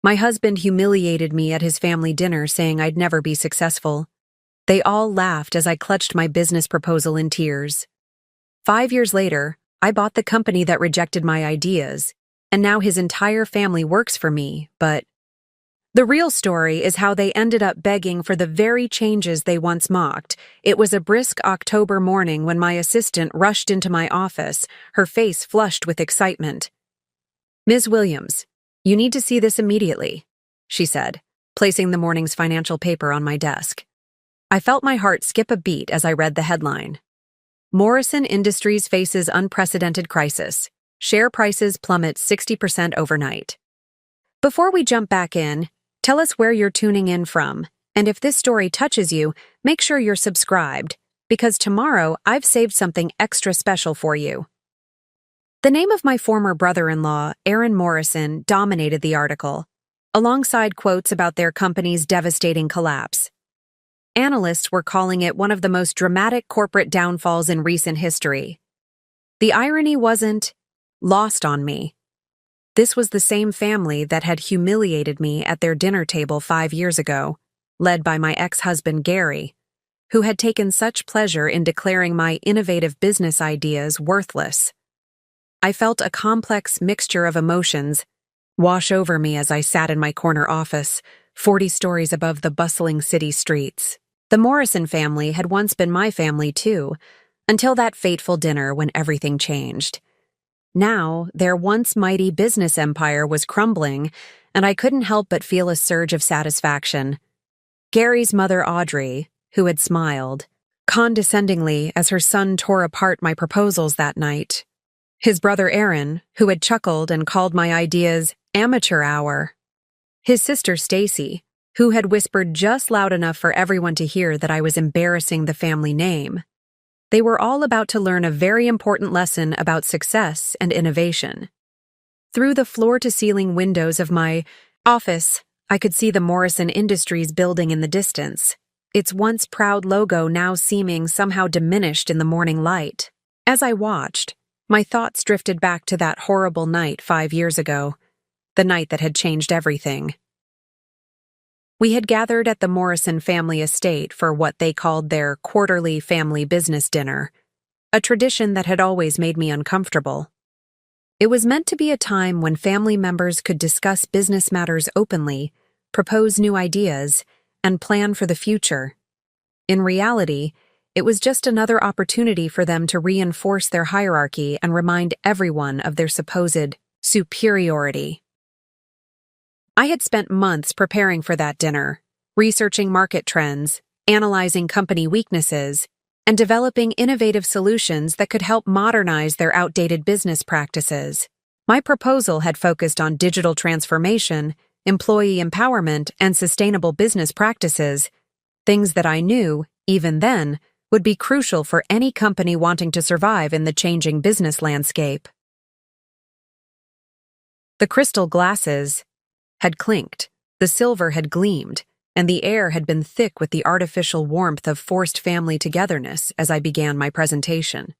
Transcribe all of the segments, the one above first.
My husband humiliated me at his family dinner, saying I'd never be successful. They all laughed as I clutched my business proposal in tears. 5 years later, I bought the company that rejected my ideas, and now his entire family works for me, but the real story is how they ended up begging for the very changes they once mocked. It was a brisk October morning when my assistant rushed into my office, her face flushed with excitement. "Ms. Williams, you need to see this immediately," she said, placing the morning's financial paper on my desk. I felt my heart skip a beat as I read the headline. Morrison Industries faces unprecedented crisis. Share prices plummet 60% overnight. Before we jump back in, tell us where you're tuning in from, and if this story touches you, make sure you're subscribed, because tomorrow I've saved something extra special for you. The name of my former brother-in-law, Aaron Morrison, dominated the article, alongside quotes about their company's devastating collapse. Analysts were calling it one of the most dramatic corporate downfalls in recent history. The irony wasn't lost on me. This was the same family that had humiliated me at their dinner table 5 years ago, led by my ex-husband Gary, who had taken such pleasure in declaring my innovative business ideas worthless. I felt a complex mixture of emotions wash over me as I sat in my corner office, 40 stories above the bustling city streets. The Morrison family had once been my family too, until that fateful dinner when everything changed. Now, their once mighty business empire was crumbling, and I couldn't help but feel a surge of satisfaction. Gary's mother, Audrey, who had smiled condescendingly as her son tore apart my proposals that night. His brother Aaron, who had chuckled and called my ideas amateur hour. His sister Stacy, who had whispered just loud enough for everyone to hear that I was embarrassing the family name. They were all about to learn a very important lesson about success and innovation. Through the floor-to-ceiling windows of my office, I could see the Morrison Industries building in the distance, its once proud logo now seeming somehow diminished in the morning light. As I watched, my thoughts drifted back to that horrible night 5 years ago, the night that had changed everything. We had gathered at the Morrison family estate for what they called their quarterly family business dinner, a tradition that had always made me uncomfortable. It was meant to be a time when family members could discuss business matters openly, propose new ideas, and plan for the future. In reality, it was just another opportunity for them to reinforce their hierarchy and remind everyone of their supposed superiority. I had spent months preparing for that dinner, researching market trends, analyzing company weaknesses, and developing innovative solutions that could help modernize their outdated business practices. My proposal had focused on digital transformation, employee empowerment, and sustainable business practices, things that I knew, even then, would be crucial for any company wanting to survive in the changing business landscape. The crystal glasses had clinked, the silver had gleamed, and the air had been thick with the artificial warmth of forced family togetherness as I began my presentation.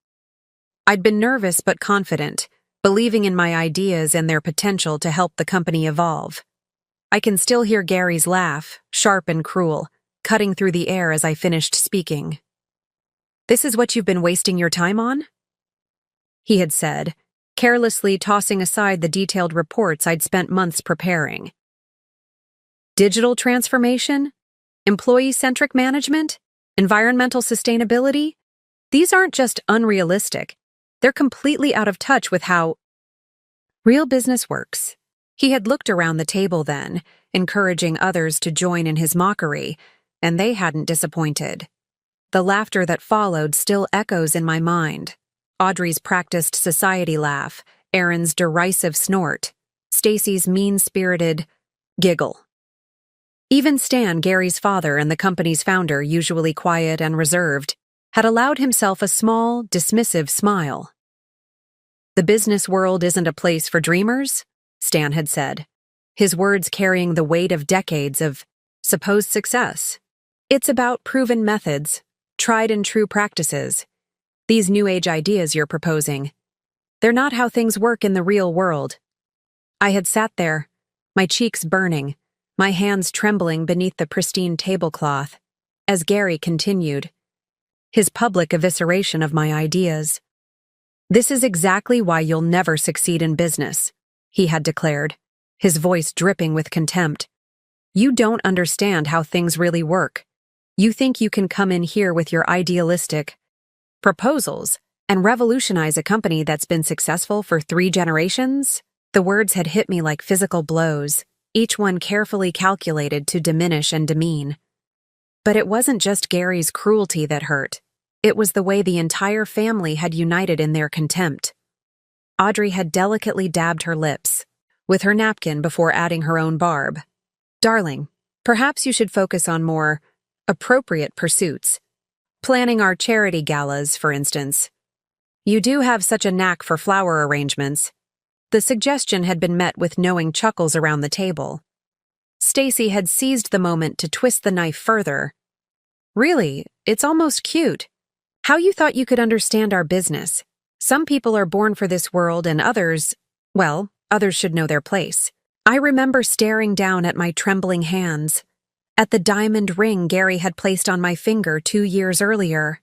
I'd been nervous but confident, believing in my ideas and their potential to help the company evolve. I can still hear Gary's laugh, sharp and cruel, cutting through the air as I finished speaking. "This is what you've been wasting your time on?" he had said, carelessly tossing aside the detailed reports I'd spent months preparing. Digital transformation? Employee-centric management? Environmental sustainability? These aren't just unrealistic. They're completely out of touch with how real business works. He had looked around the table then, encouraging others to join in his mockery, and they hadn't disappointed. The laughter that followed still echoes in my mind. Audrey's practiced society laugh, Aaron's derisive snort, Stacy's mean-spirited giggle. Even Stan, Gary's father and the company's founder, usually quiet and reserved, had allowed himself a small, dismissive smile. "The business world isn't a place for dreamers," Stan had said, his words carrying the weight of decades of supposed success. "It's about proven methods, tried and true practices. These new age ideas you're proposing, they're not how things work in the real world." I had sat there, my cheeks burning, my hands trembling beneath the pristine tablecloth, as Gary continued his public evisceration of my ideas. "This is exactly why you'll never succeed in business," he had declared, his voice dripping with contempt. "You don't understand how things really work. You think you can come in here with your idealistic proposals and revolutionize a company that's been successful for 3 generations?" The words had hit me like physical blows, each one carefully calculated to diminish and demean. But it wasn't just Gary's cruelty that hurt. It was the way the entire family had united in their contempt. Audrey had delicately dabbed her lips with her napkin before adding her own barb. "Darling, perhaps you should focus on more appropriate pursuits. Planning our charity galas, for instance. You do have such a knack for flower arrangements." The suggestion had been met with knowing chuckles around the table. Stacy had seized the moment to twist the knife further. "Really, it's almost cute. How you thought you could understand our business. Some people are born for this world and others, well, others should know their place." I remember staring down at my trembling hands, at the diamond ring Gary had placed on my finger 2 years earlier.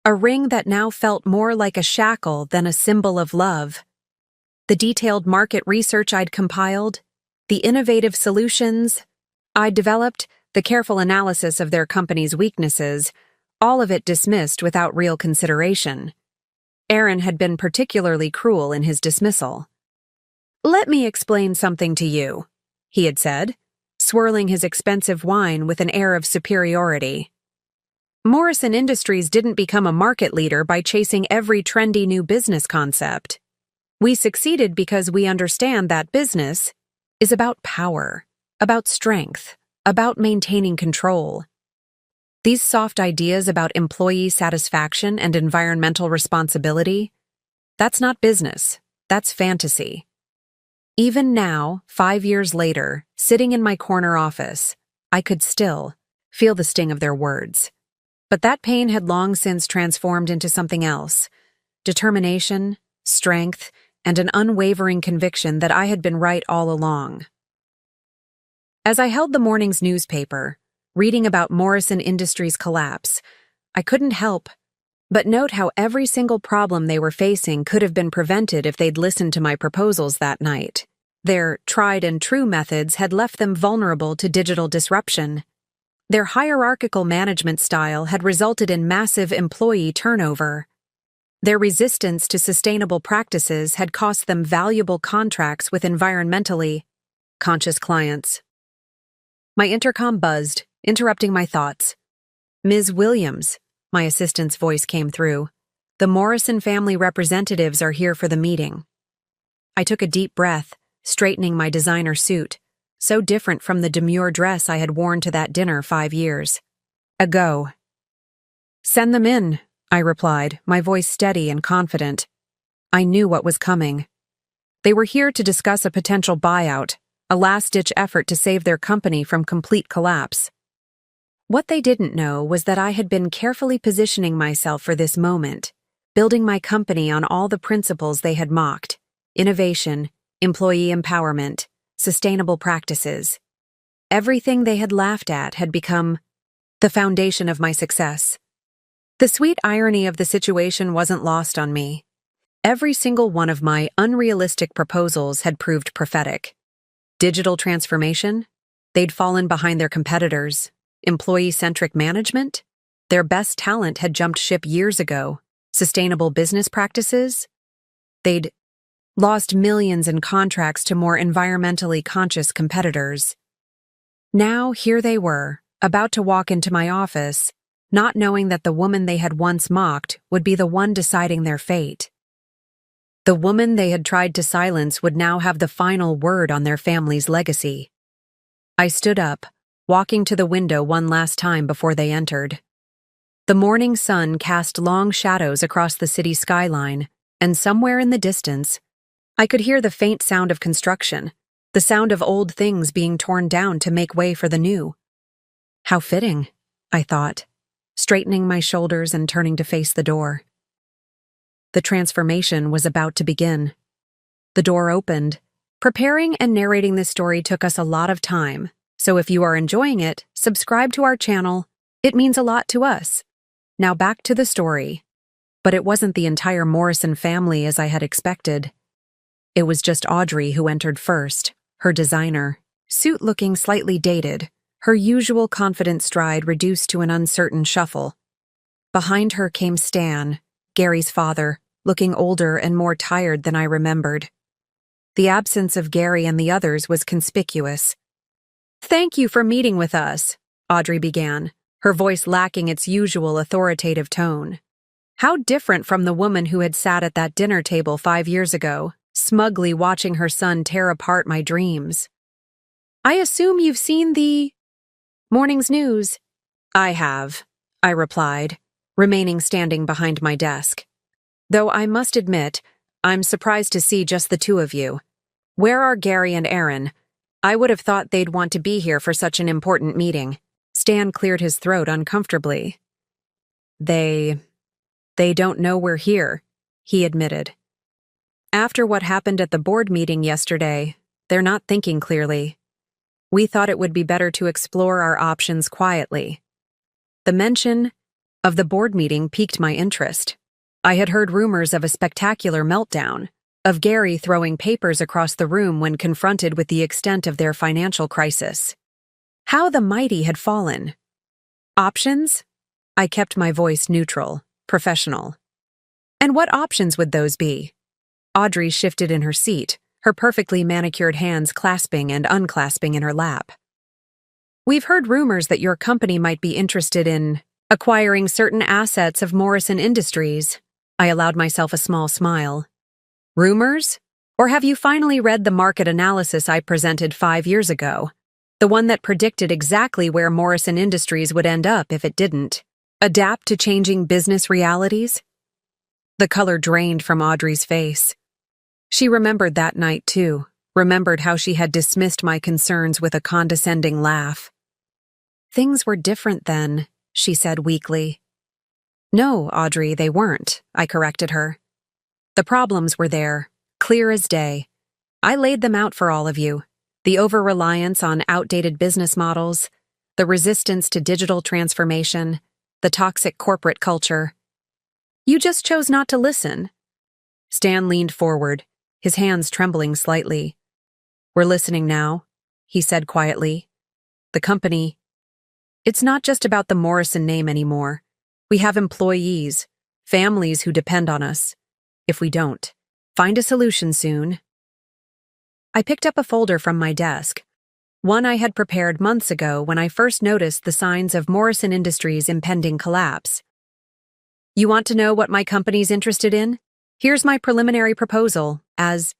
A ring that now felt more like a shackle than a symbol of love. The detailed market research I'd compiled, the innovative solutions I'd developed, the careful analysis of their company's weaknesses, all of it dismissed without real consideration. Aaron had been particularly cruel in his dismissal. "Let me explain something to you," he had said, swirling his expensive wine with an air of superiority. "Morrison Industries didn't become a market leader by chasing every trendy new business concept. We succeeded because we understand that business is about power, about strength, about maintaining control. These soft ideas about employee satisfaction and environmental responsibility, that's not business, that's fantasy." Even now, 5 years later, sitting in my corner office, I could still feel the sting of their words. But that pain had long since transformed into something else: determination, strength, and an unwavering conviction that I had been right all along. As I held the morning's newspaper, reading about Morrison Industries' collapse, I couldn't help but note how every single problem they were facing could have been prevented if they'd listened to my proposals that night. Their tried-and-true methods had left them vulnerable to digital disruption. Their hierarchical management style had resulted in massive employee turnover. Their resistance to sustainable practices had cost them valuable contracts with environmentally conscious clients. My intercom buzzed, interrupting my thoughts. "Ms. Williams," my assistant's voice came through. "The Morrison family representatives are here for the meeting." I took a deep breath, straightening my designer suit, so different from the demure dress I had worn to that dinner 5 years ago. "Send them in," I replied, my voice steady and confident. I knew what was coming. They were here to discuss a potential buyout, a last-ditch effort to save their company from complete collapse. What they didn't know was that I had been carefully positioning myself for this moment, building my company on all the principles they had mocked: innovation, employee empowerment, sustainable practices. Everything they had laughed at had become the foundation of my success. The sweet irony of the situation wasn't lost on me. Every single one of my unrealistic proposals had proved prophetic. Digital transformation? They'd fallen behind their competitors. Employee-centric management? Their best talent had jumped ship years ago. Sustainable business practices? They'd lost millions in contracts to more environmentally conscious competitors. Now, here they were, about to walk into my office, not knowing that the woman they had once mocked would be the one deciding their fate. The woman they had tried to silence would now have the final word on their family's legacy. I stood up, walking to the window one last time before they entered. The morning sun cast long shadows across the city skyline, and somewhere in the distance, I could hear the faint sound of construction, the sound of old things being torn down to make way for the new. How fitting, I thought, straightening my shoulders and turning to face the door. The transformation was about to begin. The door opened, Preparing and narrating this story took us a lot of time, so if you are enjoying it, subscribe to our channel. It means a lot to us. Now back to the story. But it wasn't the entire Morrison family as I had expected. It was just Audrey who entered first, her designer, suit looking slightly dated, her usual confident stride reduced to an uncertain shuffle. Behind her came Stan, Gary's father, looking older and more tired than I remembered. The absence of Gary and the others was conspicuous. "Thank you for meeting with us," Audrey began, her voice lacking its usual authoritative tone. How different from the woman who had sat at that dinner table 5 years ago, smugly watching her son tear apart my dreams. "I assume you've seen the morning's news." "I have," I replied, remaining standing behind my desk. "Though I must admit, I'm surprised to see just the two of you. Where are Gary and Aaron? I would have thought they'd want to be here for such an important meeting." Stan cleared his throat uncomfortably. They don't know we're here," he admitted. "After what happened at the board meeting yesterday, they're not thinking clearly. We thought it would be better to explore our options quietly." The mention of the board meeting piqued my interest. I had heard rumors of a spectacular meltdown, of Gary throwing papers across the room when confronted with the extent of their financial crisis. How the mighty had fallen. Options? I kept my voice neutral, professional. "And what options would those be?" Audrey shifted in her seat, her perfectly manicured hands clasping and unclasping in her lap. "We've heard rumors that your company might be interested in acquiring certain assets of Morrison Industries." I allowed myself a small smile. "Rumors? Or have you finally read the market analysis I presented 5 years ago? The one that predicted exactly where Morrison Industries would end up if it didn't adapt to changing business realities?" The color drained from Audrey's face. She remembered that night, too, remembered how she had dismissed my concerns with a condescending laugh. "Things were different then," she said weakly. "No, Audrey, they weren't," I corrected her. "The problems were there, clear as day. I laid them out for all of you. The over-reliance on outdated business models, the resistance to digital transformation, the toxic corporate culture. You just chose not to listen." Stan leaned forward, his hands trembling slightly. "We're listening now," he said quietly. "The company, it's not just about the Morrison name anymore. We have employees, families who depend on us. If we don't find a solution soon." I picked up a folder from my desk, one I had prepared months ago when I first noticed the signs of Morrison Industries' impending collapse. "You want to know what my company's interested in? Here's my preliminary proposal, as..."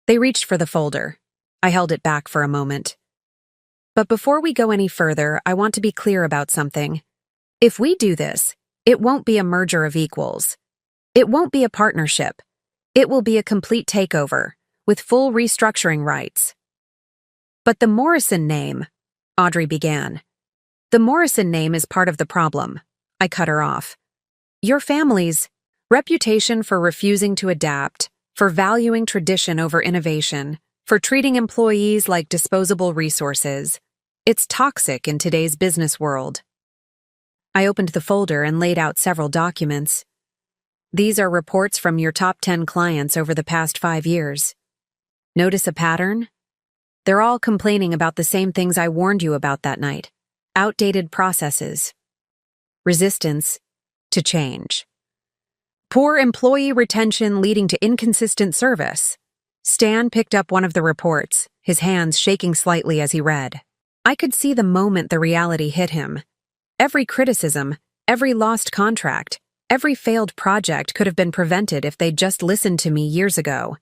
They reached for the folder. I held it back for a moment. "But before we go any further, I want to be clear about something. If we do this, it won't be a merger of equals. It won't be a partnership. It will be a complete takeover, with full restructuring rights." "But the Morrison name," Audrey began. "The Morrison name is part of the problem," I cut her off. "Your family's reputation for refusing to adapt, for valuing tradition over innovation, for treating employees like disposable resources. It's toxic in today's business world." I opened the folder and laid out several documents. "These are reports from your top 10 clients over the past 5 years. Notice a pattern? They're all complaining about the same things I warned you about that night. Outdated processes. Resistance to change. Poor employee retention leading to inconsistent service." Stan picked up one of the reports, his hands shaking slightly as he read. I could see the moment the reality hit him. Every criticism, every lost contract, every failed project could have been prevented if they'd just listened to me years ago.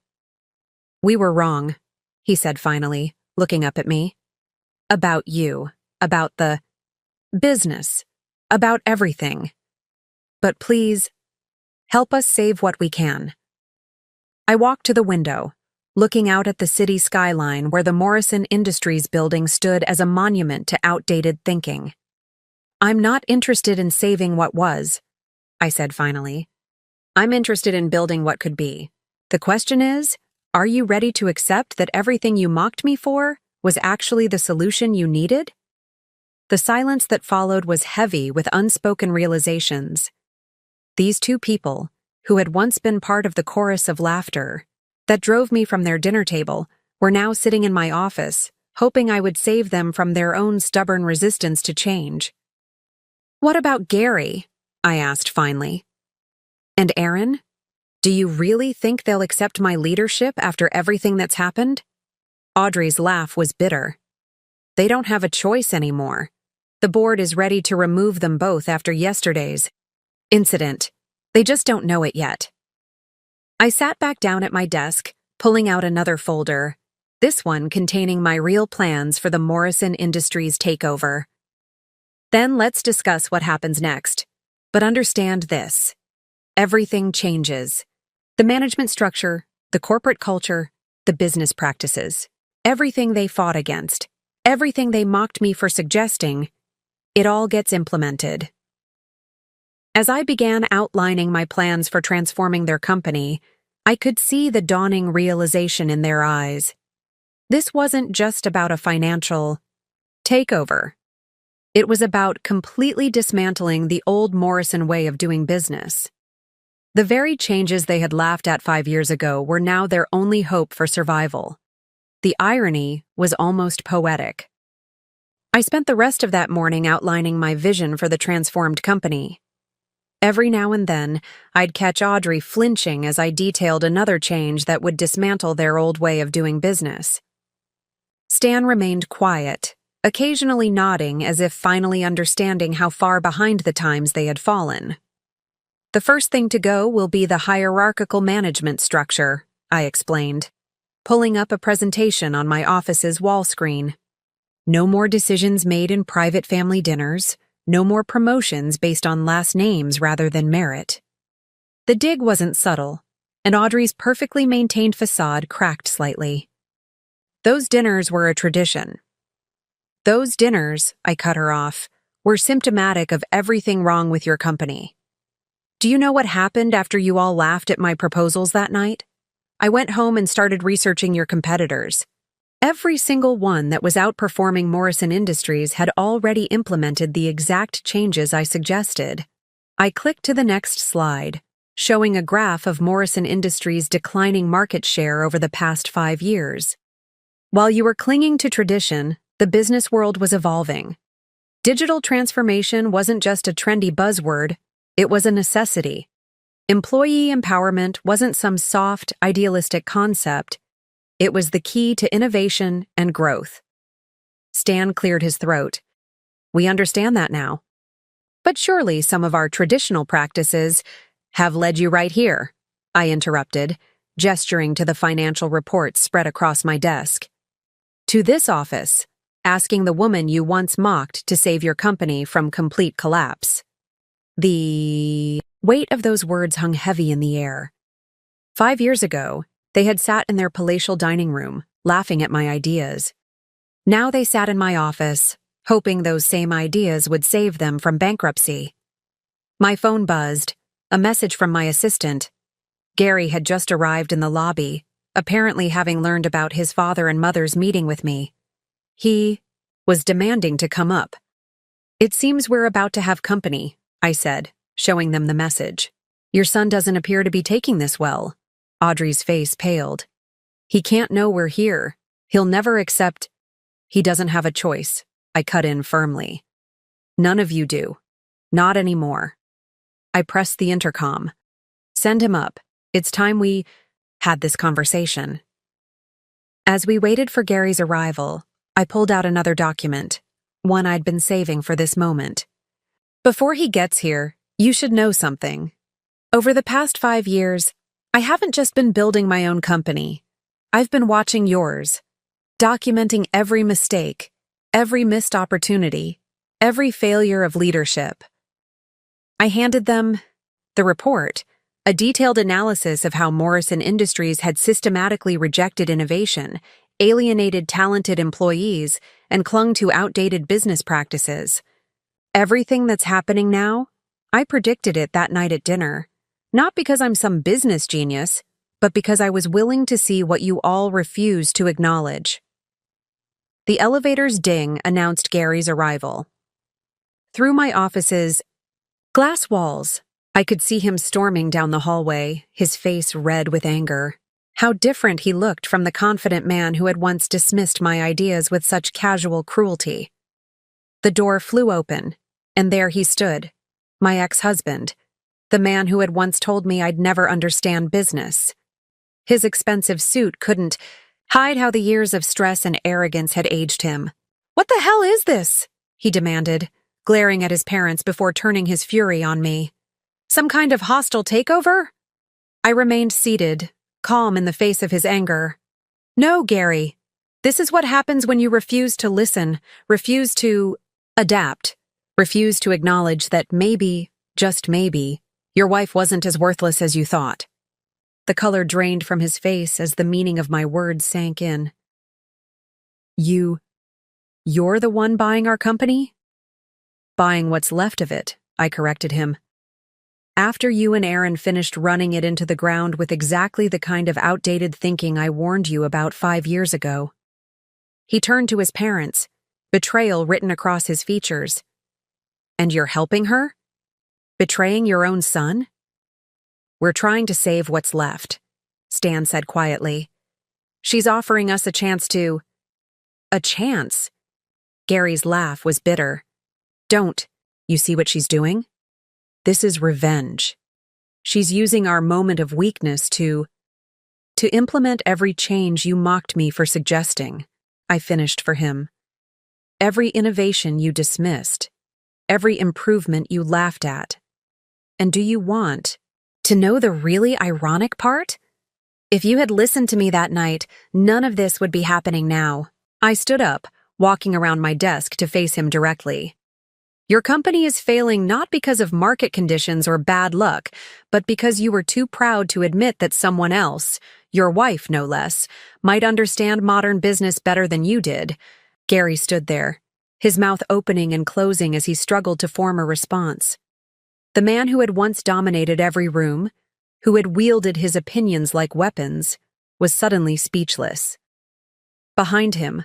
"We were wrong," he said finally, looking up at me. "About you, about the business, about everything. But please, help us save what we can." I walked to the window, looking out at the city skyline where the Morrison Industries building stood as a monument to outdated thinking. "I'm not interested in saving what was," I said finally. "I'm interested in building what could be. The question is, Are you ready to accept that everything you mocked me for was actually the solution you needed? The silence that followed was heavy with unspoken realizations. These two people, who had once been part of the chorus of laughter that drove me from their dinner table, were now sitting in my office, hoping I would save them from their own stubborn resistance to change. "What about Gary?" I asked finally. "And Aaron? Do you really think they'll accept my leadership after everything that's happened?" Audrey's laugh was bitter. "They don't have a choice anymore. The board is ready to remove them both after yesterday's incident. They just don't know it yet." I sat back down at my desk, pulling out another folder, this one containing my real plans for the Morrison Industries takeover. "Then let's discuss what happens next. But understand this. Everything changes. The management structure, the corporate culture, the business practices, everything they fought against, everything they mocked me for suggesting, it all gets implemented." As I began outlining my plans for transforming their company, I could see the dawning realization in their eyes. This wasn't just about a financial takeover. It was about completely dismantling the old Morrison way of doing business. The very changes they had laughed at 5 years ago were now their only hope for survival. The irony was almost poetic. I spent the rest of that morning outlining my vision for the transformed company. Every now and then, I'd catch Audrey flinching as I detailed another change that would dismantle their old way of doing business. Stan remained quiet, occasionally nodding as if finally understanding how far behind the times they had fallen. "The first thing to go will be the hierarchical management structure," I explained, pulling up a presentation on my office's wall screen. "No more decisions made in private family dinners. No more promotions based on last names rather than merit." The dig wasn't subtle, and Audrey's perfectly maintained facade cracked slightly. "Those dinners were a tradition." "Those dinners," I cut her off, "were symptomatic of everything wrong with your company. Do you know what happened after you all laughed at my proposals that night? I went home and started researching your competitors. Every single one that was outperforming Morrison Industries had already implemented the exact changes I suggested." I clicked to the next slide, showing a graph of Morrison Industries' declining market share over the past 5 years. While you were clinging to tradition, the business world was evolving. Digital transformation wasn't just a trendy buzzword, it was a necessity. Employee empowerment wasn't some soft, idealistic concept. It was the key to innovation and growth. Stan cleared his throat. "We understand that now. But surely some of our traditional practices have led you right here," I interrupted, gesturing to the financial reports spread across my desk. "To this office, asking the woman you once mocked to save your company from complete collapse." The weight of those words hung heavy in the air. 5 years ago, they had sat in their palatial dining room, laughing at my ideas. Now they sat in my office, hoping those same ideas would save them from bankruptcy. My phone buzzed, a message from my assistant. Gary had just arrived in the lobby, apparently having learned about his father and mother's meeting with me. He was demanding to come up. "It seems we're about to have company," I said, showing them the message. "Your son doesn't appear to be taking this well." Audrey's face paled. "He can't know we're here. He'll never accept—" "He doesn't have a choice," I cut in firmly. "None of you do. Not anymore." I pressed the intercom. "Send him up. It's time we had this conversation." As we waited for Gary's arrival, I pulled out another document, one I'd been saving for this moment. "Before he gets here, you should know something. Over the past 5 years, I haven't just been building my own company. I've been watching yours, documenting every mistake, every missed opportunity, every failure of leadership." I handed them the report, a detailed analysis of how Morrison Industries had systematically rejected innovation, alienated talented employees, and clung to outdated business practices. Everything that's happening now, I predicted it that night at dinner. Not because I'm some business genius, but because I was willing to see what you all refused to acknowledge. The elevator's ding announced Gary's arrival. Through my office's glass walls, I could see him storming down the hallway, his face red with anger. How different he looked from the confident man who had once dismissed my ideas with such casual cruelty. The door flew open, and there he stood, my ex-husband, the man who had once told me I'd never understand business. His expensive suit couldn't hide how the years of stress and arrogance had aged him. "What the hell is this?" he demanded, glaring at his parents before turning his fury on me. "Some kind of hostile takeover?" I remained seated, calm in the face of his anger. "No, Gary. This is what happens when you refuse to listen, refuse to adapt, refuse to acknowledge that maybe, just maybe, your wife wasn't as worthless as you thought." The color drained from his face as the meaning of my words sank in. You're the one buying our company?" "Buying what's left of it," I corrected him. "After you and Aaron finished running it into the ground with exactly the kind of outdated thinking I warned you about 5 years ago." He turned to his parents, betrayal written across his features. "And you're helping her? Betraying your own son?" "We're trying to save what's left," Stan said quietly. "She's offering us a chance to—" "A chance?" Gary's laugh was bitter. "Don't. You see what she's doing? This is revenge. She's using our moment of weakness to implement every change you mocked me for suggesting," I finished for him. "Every innovation you dismissed. Every improvement you laughed at. And do you want to know the really ironic part? If you had listened to me that night, none of this would be happening now." I stood up, walking around my desk to face him directly. "Your company is failing not because of market conditions or bad luck, but because you were too proud to admit that someone else, your wife no less, might understand modern business better than you did." Gary stood there, his mouth opening and closing as he struggled to form a response. The man who had once dominated every room, who had wielded his opinions like weapons, was suddenly speechless. Behind him,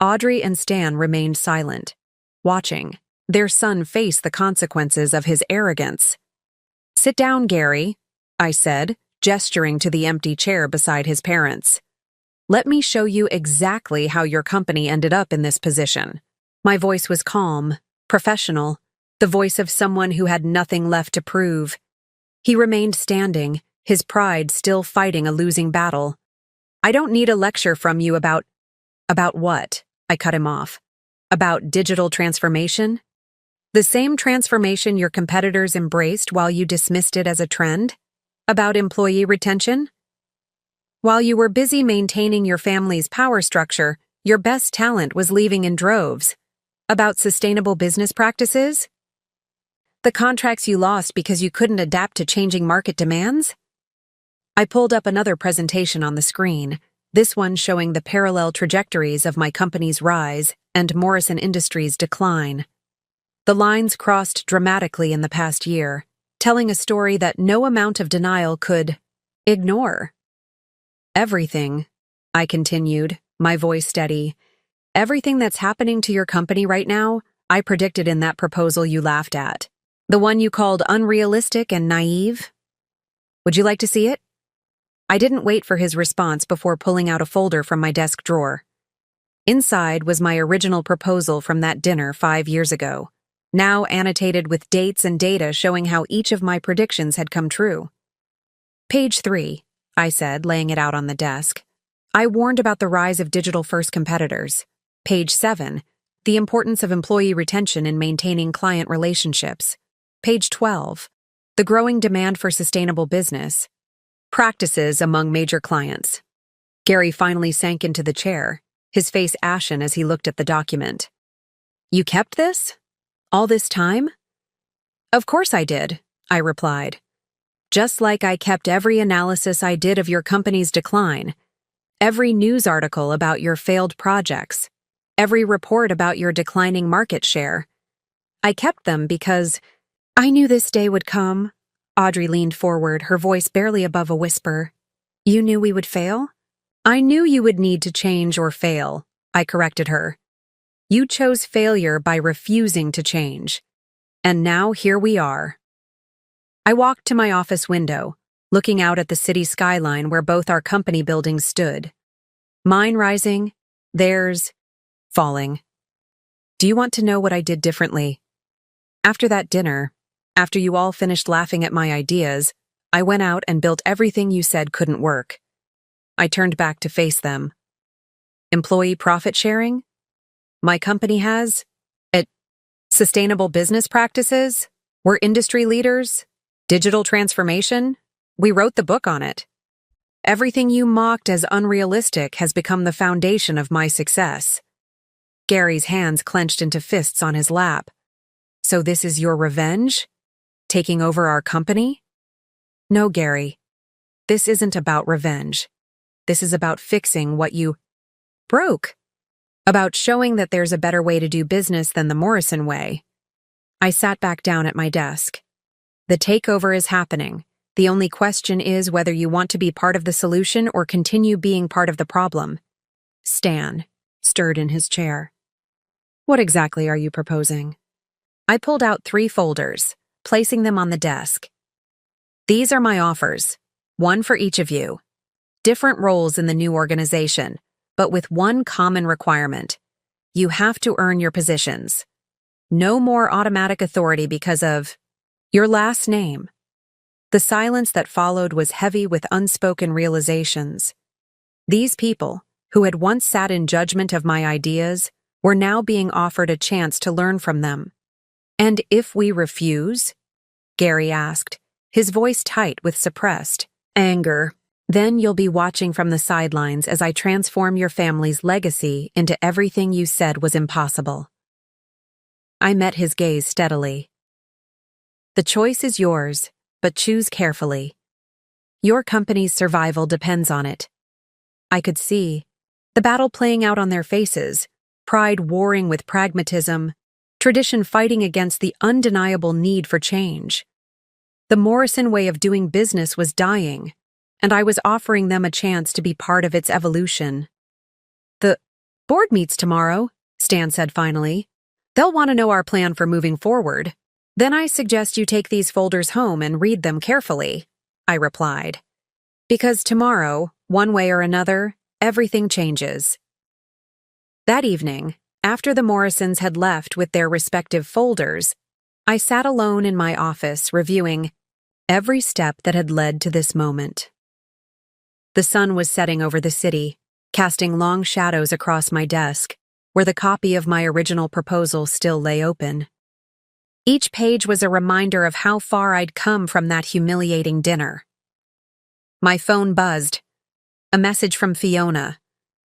Audrey and Stan remained silent, watching their son face the consequences of his arrogance. "Sit down, Gary," I said, gesturing to the empty chair beside his parents. "Let me show you exactly how your company ended up in this position." My voice was calm, professional, the voice of someone who had nothing left to prove. He remained standing, his pride still fighting a losing battle. "I don't need a lecture from you about what?" I cut him off. "About digital transformation? The same transformation your competitors embraced while you dismissed it as a trend? About employee retention? While you were busy maintaining your family's power structure, your best talent was leaving in droves. About sustainable business practices? The contracts you lost because you couldn't adapt to changing market demands?" I pulled up another presentation on the screen, this one showing the parallel trajectories of my company's rise and Morrison Industries' decline. The lines crossed dramatically in the past year, telling a story that no amount of denial could ignore. "Everything," I continued, my voice steady, "everything that's happening to your company right now, I predicted in that proposal you laughed at. The one you called unrealistic and naive. Would you like to see it?" I didn't wait for his response before pulling out a folder from my desk drawer. Inside was my original proposal from that dinner 5 years ago, now annotated with dates and data showing how each of my predictions had come true. "Page 3, I said, laying it out on the desk. "I warned about the rise of digital-first competitors. Page 7, the importance of employee retention in maintaining client relationships. Page 12, the growing demand for sustainable business practices among major clients." Gary finally sank into the chair, his face ashen as he looked at the document. "You kept this? All this time?" "Of course I did," I replied. "Just like I kept every analysis I did of your company's decline, every news article about your failed projects, every report about your declining market share. I kept them because I knew this day would come." Audrey leaned forward, her voice barely above a whisper. You knew we would fail? I knew you would need to change or fail, I corrected her. You chose failure by refusing to change. And now here we are. I walked to my office window, looking out at the city skyline where both our company buildings stood. Mine rising, theirs falling. Do you want to know what I did differently? After that dinner, after you all finished laughing at my ideas, I went out and built everything you said couldn't work. I turned back to face them. Employee profit sharing? My company has? Sustainable business practices? We're industry leaders? Digital transformation? We wrote the book on it. Everything you mocked as unrealistic has become the foundation of my success. Gary's hands clenched into fists on his lap. So this is your revenge? Taking over our company? No, Gary. This isn't about revenge. This is about fixing what you broke. About showing that there's a better way to do business than the Morrison way. I sat back down at my desk. The takeover is happening. The only question is whether you want to be part of the solution or continue being part of the problem. Stan stirred in his chair. What exactly are you proposing? I pulled out 3 folders, placing them on the desk. These are my offers, one for each of you. Different roles in the new organization, but with one common requirement. You have to earn your positions. No more automatic authority because of your last name. The silence that followed was heavy with unspoken realizations. These people, who had once sat in judgment of my ideas, were now being offered a chance to learn from them. And if we refuse? Gary asked, his voice tight with suppressed anger. Then you'll be watching from the sidelines as I transform your family's legacy into everything you said was impossible. I met his gaze steadily. The choice is yours, but choose carefully. Your company's survival depends on it. I could see the battle playing out on their faces, pride warring with pragmatism, tradition fighting against the undeniable need for change. The Morrison way of doing business was dying, and I was offering them a chance to be part of its evolution. The board meets tomorrow, Stan said finally. They'll want to know our plan for moving forward. Then I suggest you take these folders home and read them carefully, I replied. Because tomorrow, one way or another, everything changes. That evening, after the Morrisons had left with their respective folders, I sat alone in my office reviewing every step that had led to this moment. The sun was setting over the city, casting long shadows across my desk, where the copy of my original proposal still lay open. Each page was a reminder of how far I'd come from that humiliating dinner. My phone buzzed. A message from Fiona,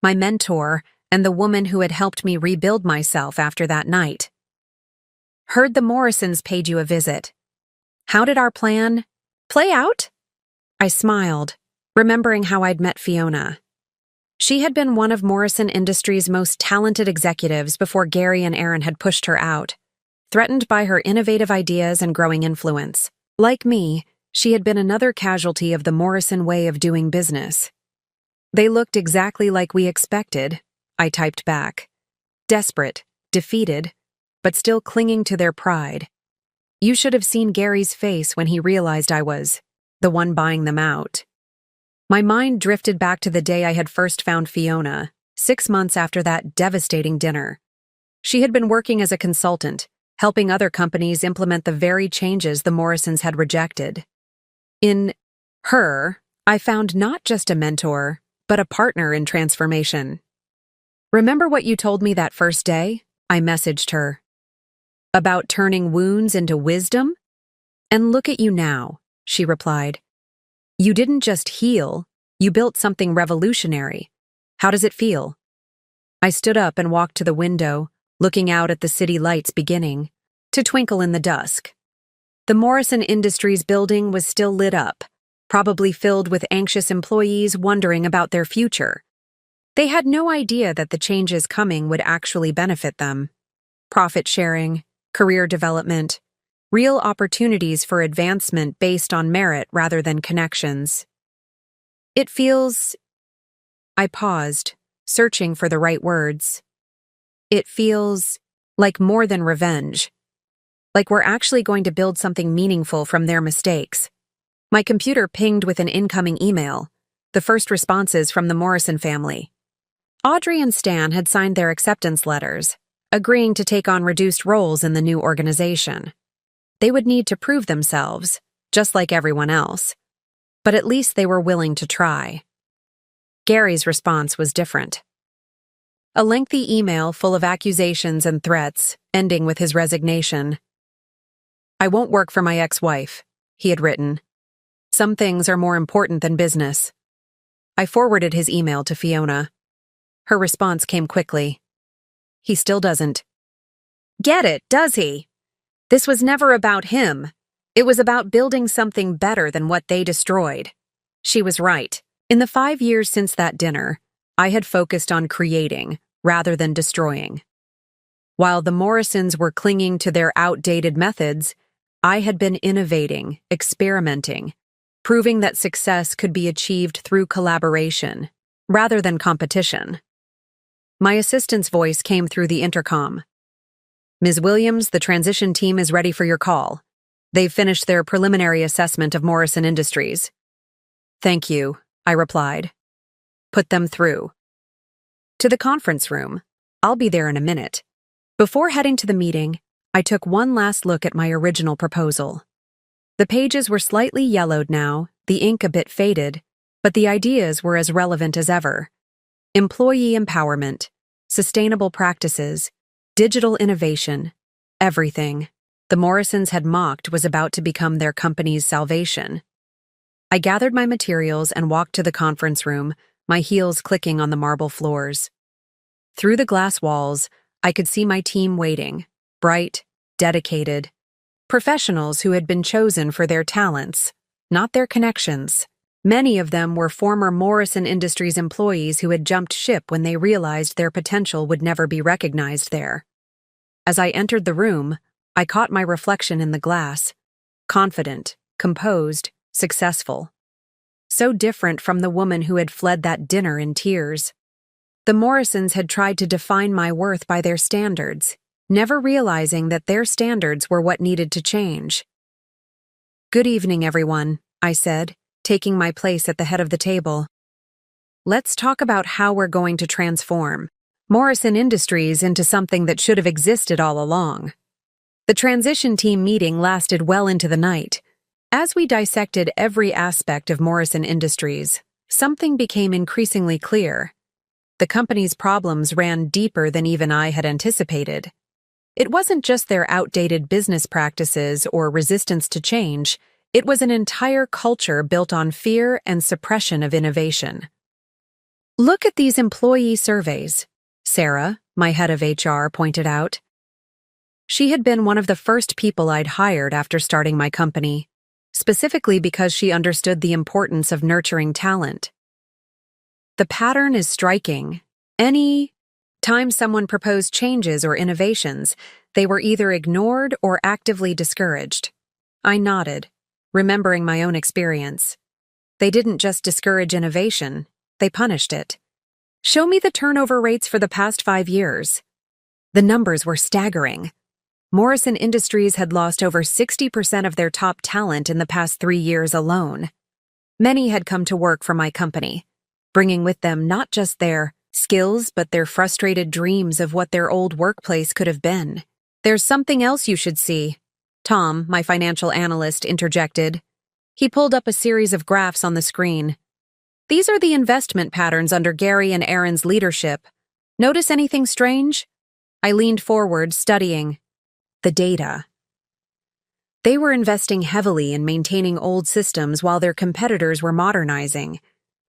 my mentor and the woman who had helped me rebuild myself after that night. Heard the Morrisons paid you a visit. How did our plan play out? I smiled, remembering how I'd met Fiona. She had been one of Morrison Industries' most talented executives before Gary and Aaron had pushed her out, threatened by her innovative ideas and growing influence. Like me, she had been another casualty of the Morrison way of doing business. They looked exactly like we expected, I typed back. Desperate, defeated, but still clinging to their pride. You should have seen Gary's face when he realized I was the one buying them out. My mind drifted back to the day I had first found Fiona, 6 months after that devastating dinner. She had been working as a consultant, helping other companies implement the very changes the Morrisons had rejected. In her, I found not just a mentor, but a partner in transformation. Remember what you told me that first day? I messaged her. About turning wounds into wisdom? And look at you now, she replied. You didn't just heal, you built something revolutionary. How does it feel? I stood up and walked to the window, looking out at the city lights beginning to twinkle in the dusk. The Morrison Industries building was still lit up, probably filled with anxious employees wondering about their future. They had no idea that the changes coming would actually benefit them. Profit sharing, career development, real opportunities for advancement based on merit rather than connections. It feels... I paused, searching for the right words. It feels like more than revenge. Like we're actually going to build something meaningful from their mistakes. My computer pinged with an incoming email, the first responses from the Morrison family. Audrey and Stan had signed their acceptance letters, agreeing to take on reduced roles in the new organization. They would need to prove themselves, just like everyone else. But at least they were willing to try. Gary's response was different. A lengthy email full of accusations and threats, ending with his resignation. "I won't work for my ex-wife," he had written. "Some things are more important than business." I forwarded his email to Fiona. Her response came quickly. "He still doesn't get it, does he? This was never about him. It was about building something better than what they destroyed." She was right. In the 5 years since that dinner, I had focused on creating rather than destroying. While the Morrisons were clinging to their outdated methods, I had been innovating, experimenting, proving that success could be achieved through collaboration rather than competition. My assistant's voice came through the intercom. "Ms. Williams, the transition team is ready for your call. They've finished their preliminary assessment of Morrison Industries." "Thank you," I replied. "Put them through." "To the conference room. I'll be there in a minute." Before heading to the meeting, I took one last look at my original proposal. The pages were slightly yellowed now, the ink a bit faded, but the ideas were as relevant as ever. Employee empowerment, sustainable practices, digital innovation, everything the Morrisons had mocked was about to become their company's salvation. I gathered my materials and walked to the conference room, my heels clicking on the marble floors. Through the glass walls, I could see my team waiting, bright, dedicated, professionals who had been chosen for their talents, not their connections. Many of them were former Morrison Industries employees who had jumped ship when they realized their potential would never be recognized there. As I entered the room, I caught my reflection in the glass, confident, composed, successful. So different from the woman who had fled that dinner in tears. The Morrisons had tried to define my worth by their standards, never realizing that their standards were what needed to change. "Good evening, everyone," I said, taking my place at the head of the table. "Let's talk about how we're going to transform Morrison Industries into something that should have existed all along." The transition team meeting lasted well into the night. As we dissected every aspect of Morrison Industries, something became increasingly clear. The company's problems ran deeper than even I had anticipated. It wasn't just their outdated business practices or resistance to change, it was an entire culture built on fear and suppression of innovation. "Look at these employee surveys," Sarah, my head of HR, pointed out. She had been one of the first people I'd hired after starting my company, specifically because she understood the importance of nurturing talent. "The pattern is striking. Any time someone proposed changes or innovations, they were either ignored or actively discouraged." I nodded, remembering my own experience. They didn't just discourage innovation, they punished it. "Show me the turnover rates for the past 5 years." The numbers were staggering. Morrison Industries had lost over 60% of their top talent in the past 3 years alone. Many had come to work for my company, bringing with them not just their skills but their frustrated dreams of what their old workplace could have been. "There's something else you should see," Tom, my financial analyst, interjected. He pulled up a series of graphs on the screen. "These are the investment patterns under Gary and Aaron's leadership. Notice anything strange?" I leaned forward, studying the data. They were investing heavily in maintaining old systems while their competitors were modernizing.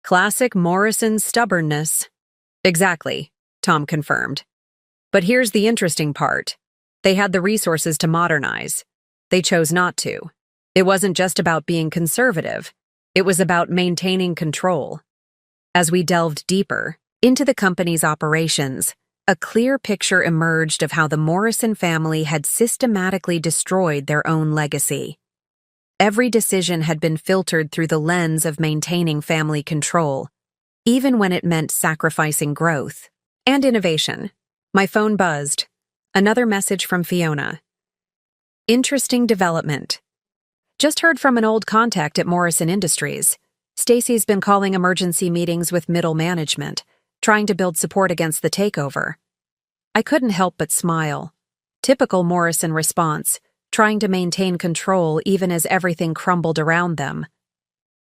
Classic Morrison stubbornness. "Exactly," Tom confirmed. "But here's the interesting part. They had the resources to modernize. They chose not to. It wasn't just about being conservative. It was about maintaining control." As we delved deeper into the company's operations, a clear picture emerged of how the Morrison family had systematically destroyed their own legacy. Every decision had been filtered through the lens of maintaining family control, even when it meant sacrificing growth and innovation. My phone buzzed. Another message from Fiona. Interesting development. Just heard from an old contact at Morrison Industries. Stacy's been calling emergency meetings with middle management, trying to build support against the takeover. I couldn't help but smile. Typical Morrison response, trying to maintain control even as everything crumbled around them.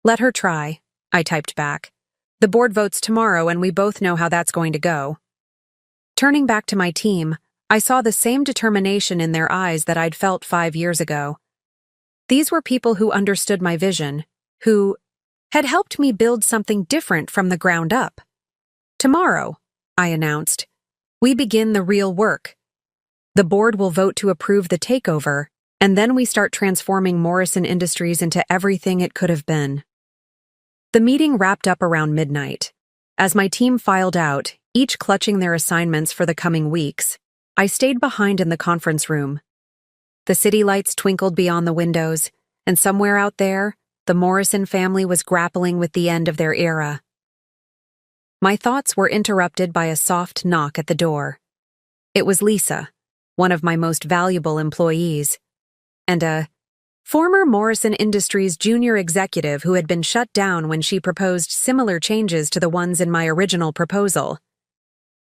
Let her try, I typed back. The board votes tomorrow and we both know how that's going to go. Turning back to my team, I saw the same determination in their eyes that I'd felt 5 years ago. These were people who understood my vision, who had helped me build something different from the ground up. Tomorrow, I announced, we begin the real work. The board will vote to approve the takeover, and then we start transforming Morrison Industries into everything it could have been. The meeting wrapped up around midnight. As my team filed out, each clutching their assignments for the coming weeks, I stayed behind in the conference room. The city lights twinkled beyond the windows, and somewhere out there, the Morrison family was grappling with the end of their era. My thoughts were interrupted by a soft knock at the door. It was Lisa, one of my most valuable employees, and a former Morrison Industries junior executive who had been shut down when she proposed similar changes to the ones in my original proposal.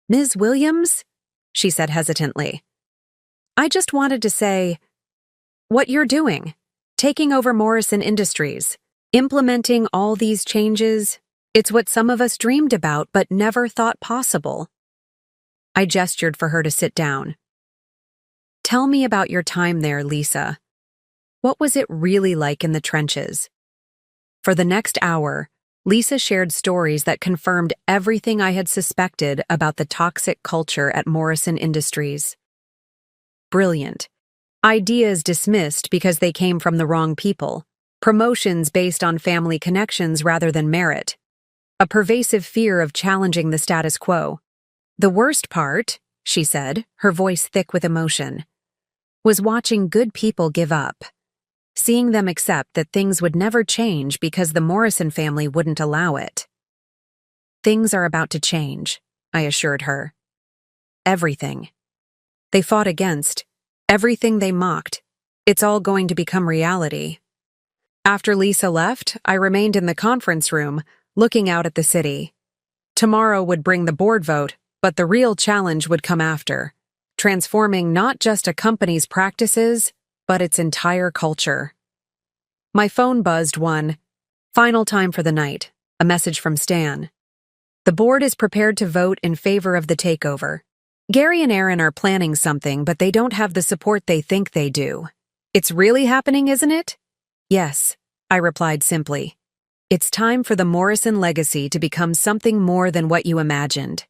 "Ms. Williams?" she said hesitantly. "I just wanted to say, what you're doing, taking over Morrison Industries, implementing all these changes, it's what some of us dreamed about but never thought possible." I gestured for her to sit down. "Tell me about your time there, Lisa. What was it really like in the trenches?" For the next hour, Lisa shared stories that confirmed everything I had suspected about the toxic culture at Morrison Industries. Brilliant. Ideas dismissed because they came from the wrong people. Promotions based on family connections rather than merit. A pervasive fear of challenging the status quo. The worst part, she said, her voice thick with emotion, was watching good people give up. Seeing them accept that things would never change because the Morrison family wouldn't allow it. "Things are about to change," I assured her. "Everything. They fought against. Everything they mocked. It's all going to become reality." After Lisa left, I remained in the conference room, looking out at the city. Tomorrow would bring the board vote, but the real challenge would come after, transforming not just a company's practices, but its entire culture. My phone buzzed one. Final time for the night. A message from Stan. "The board is prepared to vote in favor of the takeover. Gary and Aaron are planning something, but they don't have the support they think they do. It's really happening, isn't it?" "Yes," I replied simply. "It's time for the Morrison legacy to become something more than what you imagined."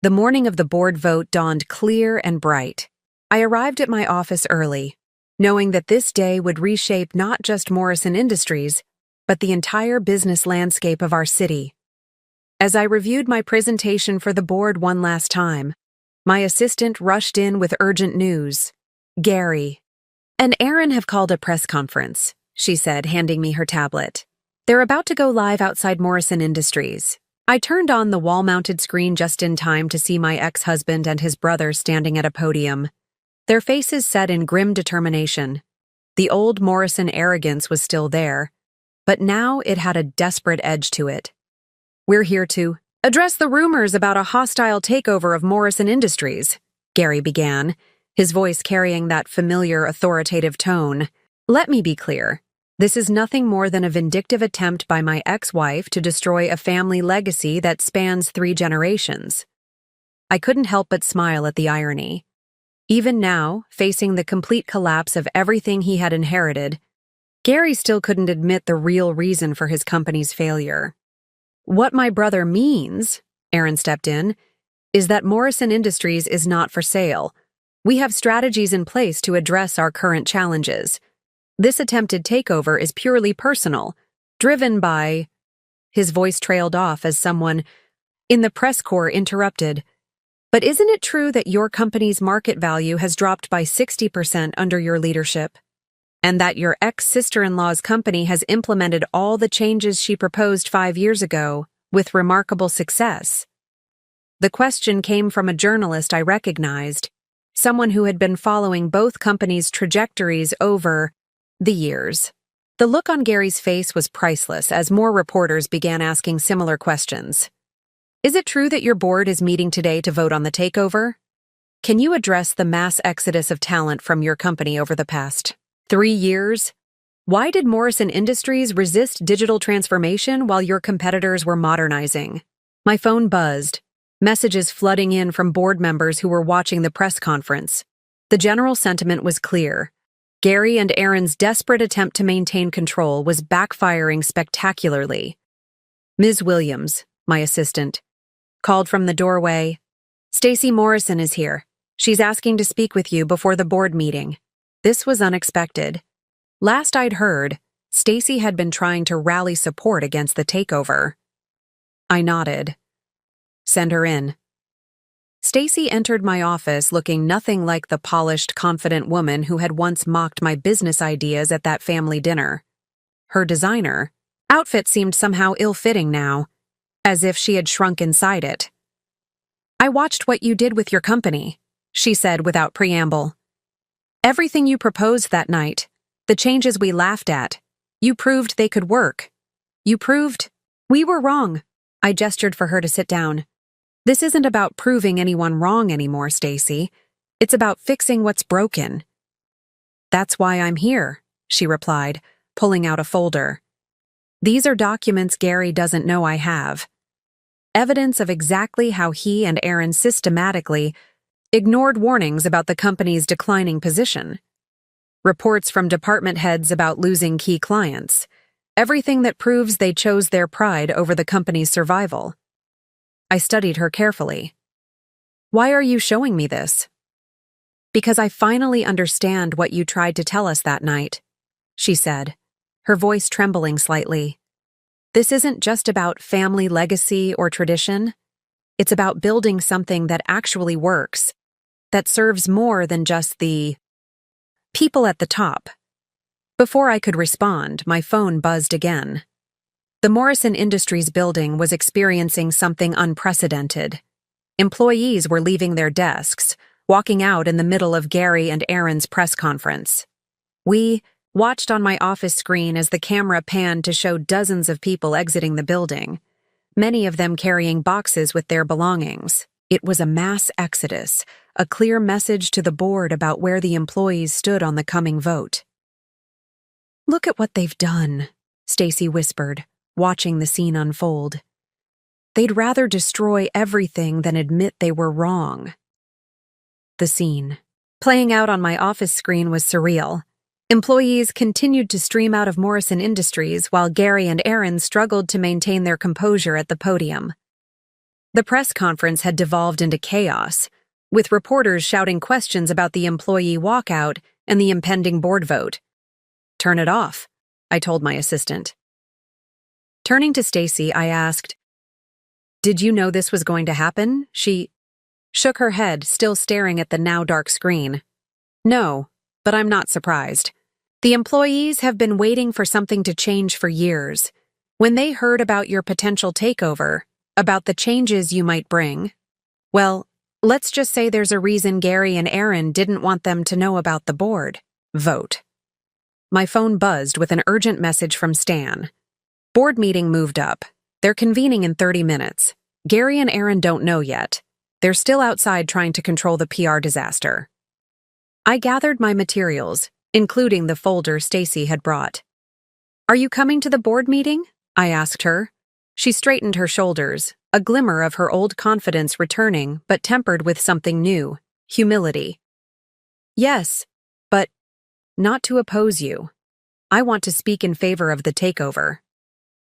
The morning of the board vote dawned clear and bright. I arrived at my office early, knowing that this day would reshape not just Morrison Industries, but the entire business landscape of our city. As I reviewed my presentation for the board one last time, my assistant rushed in with urgent news. "Gary and Aaron have called a press conference," she said, handing me her tablet. "They're about to go live outside Morrison Industries." I turned on the wall-mounted screen just in time to see my ex-husband and his brother standing at a podium, their faces set in grim determination. The old Morrison arrogance was still there, but now it had a desperate edge to it. "We're here to address the rumors about a hostile takeover of Morrison Industries," Gary began, his voice carrying that familiar authoritative tone. "Let me be clear. This is nothing more than a vindictive attempt by my ex-wife to destroy a family legacy that spans 3 generations." I couldn't help but smile at the irony. Even now, facing the complete collapse of everything he had inherited, Gary still couldn't admit the real reason for his company's failure. "What my brother means," Aaron stepped in, "is that Morrison Industries is not for sale. We have strategies in place to address our current challenges. This attempted takeover is purely personal, driven by—" His voice trailed off as someone in the press corps interrupted. "But isn't it true that your company's market value has dropped by 60% under your leadership?" and that your ex-sister-in-law's company has implemented all the changes she proposed 5 years ago with remarkable success. The question came from a journalist I recognized, someone who had been following both companies' trajectories over the years. The look on Gary's face was priceless as more reporters began asking similar questions. Is it true that your board is meeting today to vote on the takeover? Can you address the mass exodus of talent from your company over the past 3 years? Why did Morrison Industries resist digital transformation while your competitors were modernizing? My phone buzzed, messages flooding in from board members who were watching the press conference. The general sentiment was clear. Gary and Aaron's desperate attempt to maintain control was backfiring spectacularly. Ms. Williams, my assistant, called from the doorway. Stacy Morrison is here. She's asking to speak with you before the board meeting. This was unexpected. Last I'd heard, Stacy had been trying to rally support against the takeover. I nodded. Send her in. Stacy entered my office looking nothing like the polished, confident woman who had once mocked my business ideas at that family dinner. Her designer outfit seemed somehow ill-fitting now, as if she had shrunk inside it. I watched what you did with your company, she said without preamble. Everything you proposed that night, the changes we laughed at, you proved they could work. You proved we were wrong. I gestured for her to sit down. This isn't about proving anyone wrong anymore, Stacy. It's about fixing what's broken. That's why I'm here, she replied, pulling out a folder. These are documents Gary doesn't know I have. Evidence of exactly how he and Aaron systematically ignored warnings about the company's declining position. Reports from department heads about losing key clients. Everything that proves they chose their pride over the company's survival. I studied her carefully. Why are you showing me this? Because I finally understand what you tried to tell us that night, she said, her voice trembling slightly. This isn't just about family legacy or tradition. It's about building something that actually works, that serves more than just the people at the top. Before I could respond, my phone buzzed again. The Morrison Industries building was experiencing something unprecedented. Employees were leaving their desks, walking out in the middle of Gary and Aaron's press conference. We watched on my office screen as the camera panned to show dozens of people exiting the building, many of them carrying boxes with their belongings. It was a mass exodus, a clear message to the board about where the employees stood on the coming vote. Look at what they've done, Stacy whispered, watching the scene unfold. They'd rather destroy everything than admit they were wrong. The scene, playing out on my office screen, was surreal. Employees continued to stream out of Morrison Industries while Gary and Aaron struggled to maintain their composure at the podium. The press conference had devolved into chaos, with reporters shouting questions about the employee walkout and the impending board vote. Turn it off, I told my assistant. Turning to Stacy, I asked, Did you know this was going to happen? She shook her head, still staring at the now dark screen. No, but I'm not surprised. The employees have been waiting for something to change for years. When they heard about your potential takeover, about the changes you might bring, well, let's just say there's a reason Gary and Aaron didn't want them to know about the board vote. My phone buzzed with an urgent message from Stan. Board meeting moved up. They're convening in 30 minutes. Gary and Aaron don't know yet. They're still outside trying to control the PR disaster. I gathered my materials, including the folder Stacy had brought. Are you coming to the board meeting? I asked her. She straightened her shoulders, a glimmer of her old confidence returning but tempered with something new, humility. Yes, but not to oppose you. I want to speak in favor of the takeover.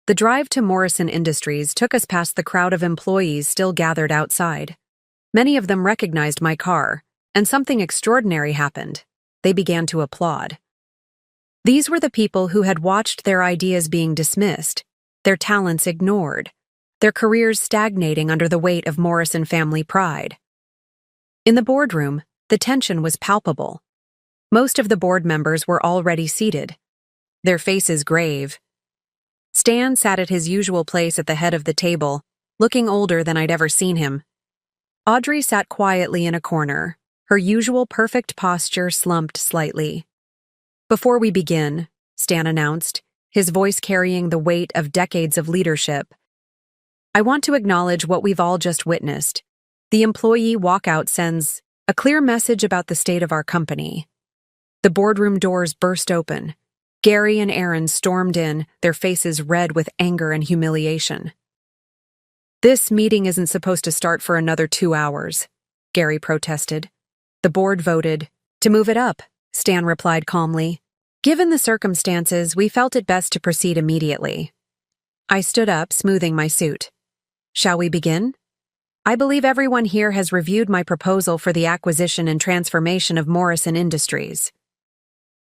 The drive to Morrison Industries took us past the crowd of employees still gathered outside. Many of them recognized my car, and something extraordinary happened. They began to applaud. These were the people who had watched their ideas being dismissed, their talents ignored, their careers stagnating under the weight of Morrison family pride. In the boardroom, the tension was palpable. Most of the board members were already seated, their faces grave. Stan sat at his usual place at the head of the table, looking older than I'd ever seen him. Audrey sat quietly in a corner, her usual perfect posture slumped slightly. "Before we begin," Stan announced, his voice carrying the weight of decades of leadership, "I want to acknowledge what we've all just witnessed. The employee walkout sends a clear message about the state of our company." The boardroom doors burst open. Gary and Aaron stormed in, their faces red with anger and humiliation. "This meeting isn't supposed to start for another 2 hours," Gary protested. The board voted to move it up, Stan replied calmly. "Given the circumstances, we felt it best to proceed immediately." I stood up, smoothing my suit. "Shall we begin? I believe everyone here has reviewed my proposal for the acquisition and transformation of Morrison Industries."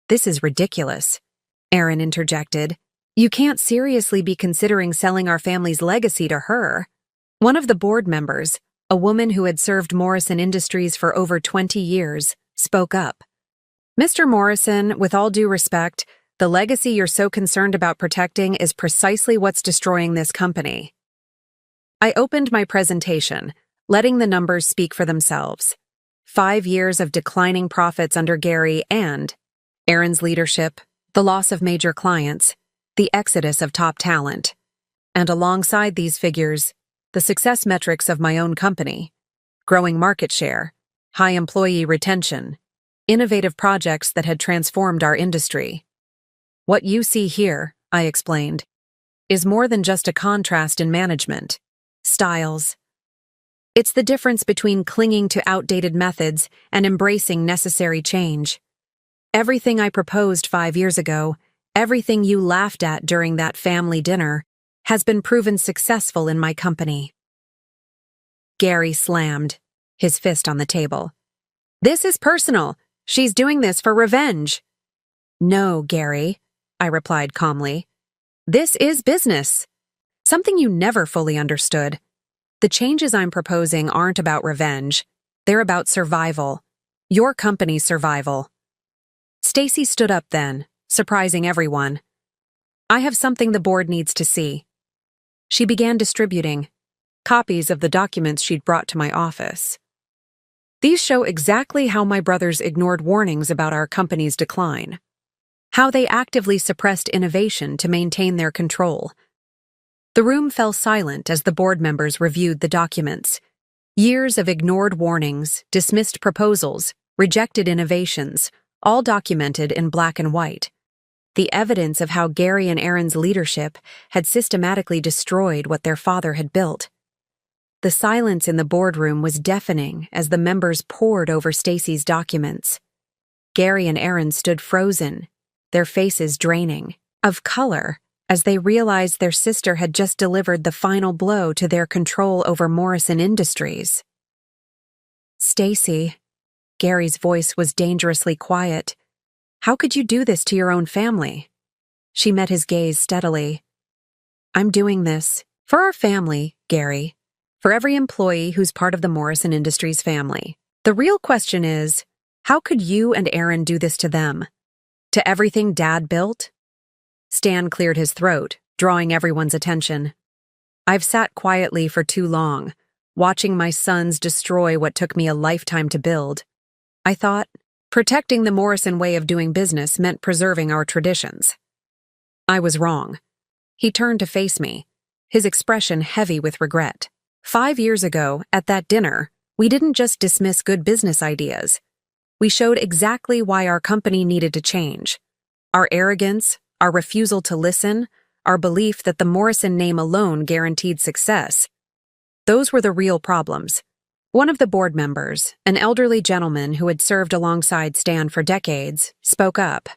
"This is ridiculous," Aaron interjected. "You can't seriously be considering selling our family's legacy to her." One of the board members, a woman who had served Morrison Industries for over 20 years, spoke up. "Mr. Morrison, with all due respect, the legacy you're so concerned about protecting is precisely what's destroying this company." I opened my presentation, letting the numbers speak for themselves. 5 years of declining profits under Gary and Aaron's leadership, the loss of major clients, the exodus of top talent. And alongside these figures, the success metrics of my own company: growing market share, high employee retention, innovative projects that had transformed our industry. "What you see here," I explained, "is more than just a contrast in management, styles. It's the difference between clinging to outdated methods and embracing necessary change. Everything I proposed 5 years ago, everything you laughed at during that family dinner, has been proven successful in my company." Gary slammed, his fist on the table. "This is personal. She's doing this for revenge." "No, Gary," I replied calmly. "This is business. Something you never fully understood. The changes I'm proposing aren't about revenge. They're about survival. Your company's survival." Stacy stood up then, surprising everyone. "I have something the board needs to see." She began distributing copies of the documents she'd brought to my office. "These show exactly how my brothers ignored warnings about our company's decline. How they actively suppressed innovation to maintain their control." The room fell silent as the board members reviewed the documents. Years of ignored warnings, dismissed proposals, rejected innovations, all documented in black and white. The evidence of how Gary and Aaron's leadership had systematically destroyed what their father had built. The silence in the boardroom was deafening as the members pored over Stacy's documents. Gary and Aaron stood frozen, their faces draining of color as they realized their sister had just delivered the final blow to their control over Morrison Industries. "Stacy," Gary's voice was dangerously quiet. "How could you do this to your own family?" She met his gaze steadily. "I'm doing this for our family, Gary. For every employee who's part of the Morrison Industries family. The real question is, how could you and Aaron do this to them? To everything Dad built?" Stan cleared his throat, drawing everyone's attention. "I've sat quietly for too long, watching my sons destroy what took me a lifetime to build. I thought protecting the Morrison way of doing business meant preserving our traditions. I was wrong." He turned to face me, his expression heavy with regret. 5 years ago, at that dinner, we didn't just dismiss good business ideas. We showed exactly why our company needed to change. Our arrogance, our refusal to listen, our belief that the Morrison name alone guaranteed success. Those were the real problems. One of the board members, an elderly gentleman who had served alongside Stan for decades, spoke up.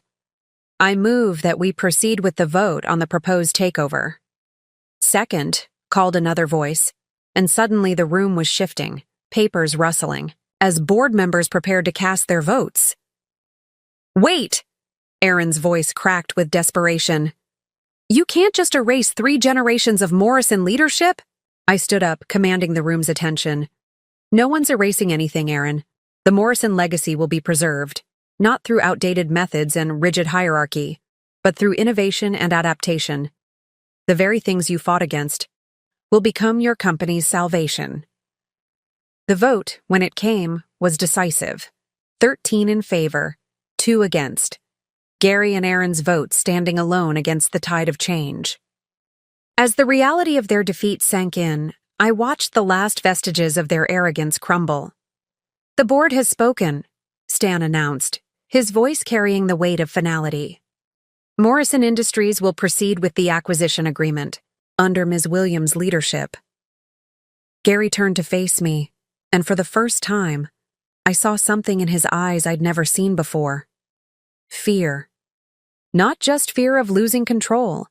"I move that we proceed with the vote on the proposed takeover." "Second," called another voice, and suddenly the room was shifting, papers rustling, as board members prepared to cast their votes. "Wait!" Aaron's voice cracked with desperation. "You can't just erase 3 generations of Morrison leadership?" I stood up, commanding the room's attention. "No one's erasing anything, Aaron. The Morrison legacy will be preserved. not through outdated methods and rigid hierarchy, but through innovation and adaptation. The very things you fought against will become your company's salvation. The vote, when it came, was decisive. 13 in favor, 2 against. Gary and Aaron's vote standing alone against the tide of change. As the reality of their defeat sank in, I watched the last vestiges of their arrogance crumble. "The board has spoken," Stan announced, his voice carrying the weight of finality. "Morrison Industries will proceed with the acquisition agreement, under Ms. Williams' leadership." Gary turned to face me, and for the first time, I saw something in his eyes I'd never seen before. Fear. Not just fear of losing control,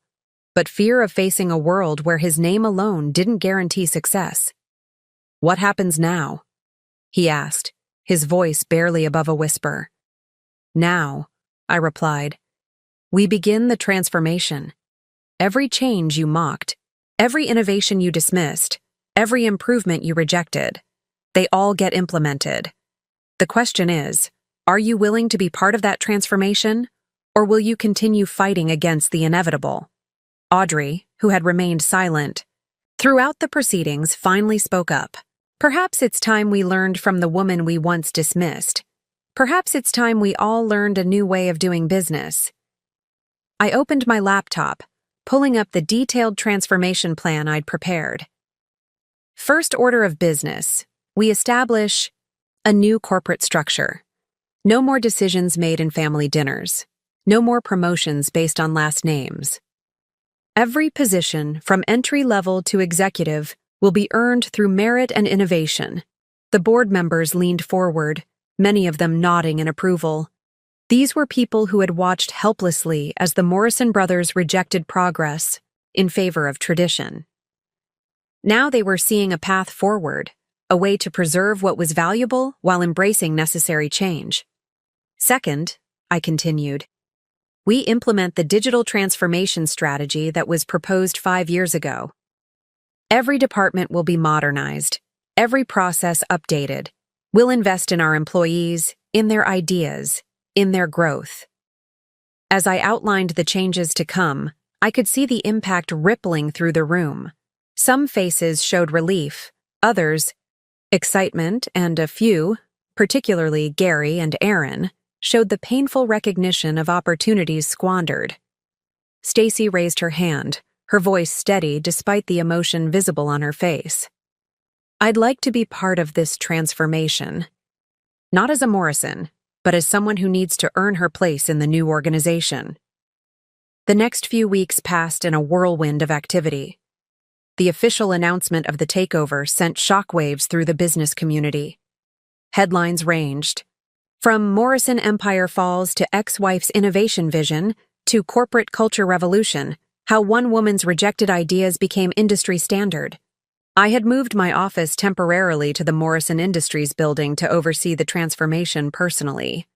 but fear of facing a world where his name alone didn't guarantee success. "What happens now?" he asked, his voice barely above a whisper. "Now," I replied, "we begin the transformation. Every change you mocked, every innovation you dismissed, every improvement you rejected, they all get implemented. The question is, are you willing to be part of that transformation, or will you continue fighting against the inevitable?" Audrey, who had remained silent throughout the proceedings, finally spoke up. "Perhaps it's time we learned from the woman we once dismissed. Perhaps it's time we all learned a new way of doing business." I opened my laptop, pulling up the detailed transformation plan I'd prepared. First order of business, we establish a new corporate structure. No more decisions made in family dinners. No more promotions based on last names. Every position, from entry-level to executive, will be earned through merit and innovation. The board members leaned forward, many of them nodding in approval. These were people who had watched helplessly as the Morrison brothers rejected progress in favor of tradition. Now they were seeing a path forward, a way to preserve what was valuable while embracing necessary change. Second, I continued, we implement the digital transformation strategy that was proposed 5 years ago. Every department will be modernized, every process updated. We'll invest in our employees, in their ideas, in their growth. As I outlined the changes to come, I could see the impact rippling through the room. Some faces showed relief, others, excitement, and a few, particularly Gary and Aaron, showed the painful recognition of opportunities squandered. Stacy raised her hand, her voice steady despite the emotion visible on her face. "I'd like to be part of this transformation. Not as a Morrison, but as someone who needs to earn her place in the new organization." The next few weeks passed in a whirlwind of activity. The official announcement of the takeover sent shockwaves through the business community. Headlines ranged from Morrison Empire Falls to ex-wife's innovation vision to corporate culture revolution, how one woman's rejected ideas became industry standard. I had moved my office temporarily to the Morrison Industries building to oversee the transformation personally.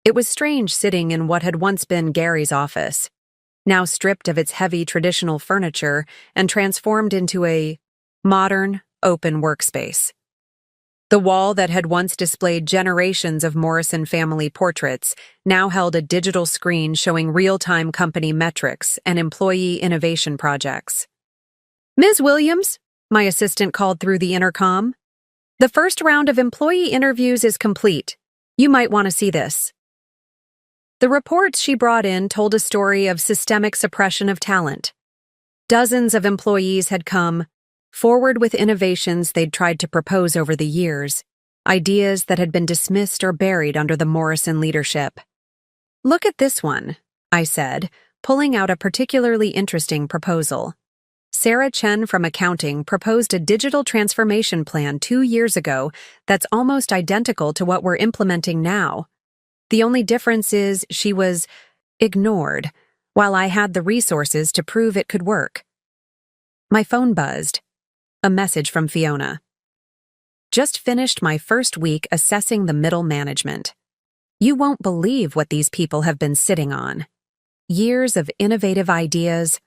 It was strange sitting in what had once been Gary's office, now stripped of its heavy traditional furniture and transformed into a modern, open workspace. The wall that had once displayed generations of Morrison family portraits now held a digital screen showing real-time company metrics and employee innovation projects. "Ms. Williams," my assistant called through the intercom, "the first round of employee interviews is complete. You might want to see this." The reports she brought in told a story of systemic suppression of talent. Dozens of employees had come forward with innovations they'd tried to propose over the years, ideas that had been dismissed or buried under the Morrison leadership. "Look at this one," I said, pulling out a particularly interesting proposal. Sarah Chen from accounting proposed a digital transformation plan 2 years ago that's almost identical to what we're implementing now. The only difference is she was ignored, while I had the resources to prove it could work. My phone buzzed. A message from Fiona. "Just finished my first week assessing the middle management. You won't believe what these people have been sitting on. Years of innovative ideas,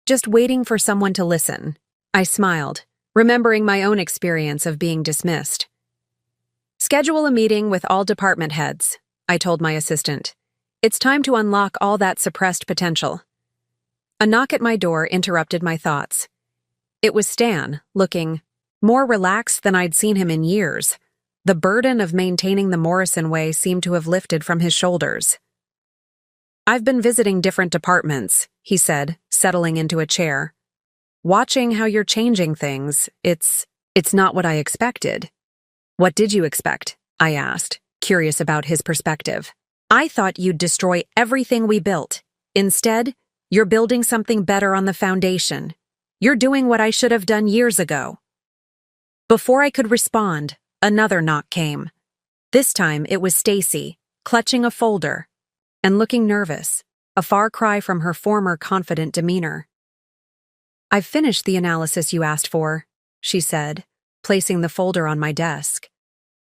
just waiting for someone to listen." I smiled, remembering my own experience of being dismissed. "Schedule a meeting with all department heads. I told my assistant. It's time to unlock all that suppressed potential. A knock at my door interrupted my thoughts. It was Stan, looking more relaxed than I'd seen him in years. The burden of maintaining the Morrison way seemed to have lifted from his shoulders. I've been visiting different departments, he said, settling into a chair. Watching how you're changing things, it's not what I expected. What did you expect? I asked, curious about his perspective. I thought you'd destroy everything we built. Instead, you're building something better on the foundation. You're doing what I should have done years ago. Before I could respond, another knock came. This time it was Stacy, clutching a folder and looking nervous, a far cry from her former confident demeanor. I've finished the analysis you asked for, she said, placing the folder on my desk.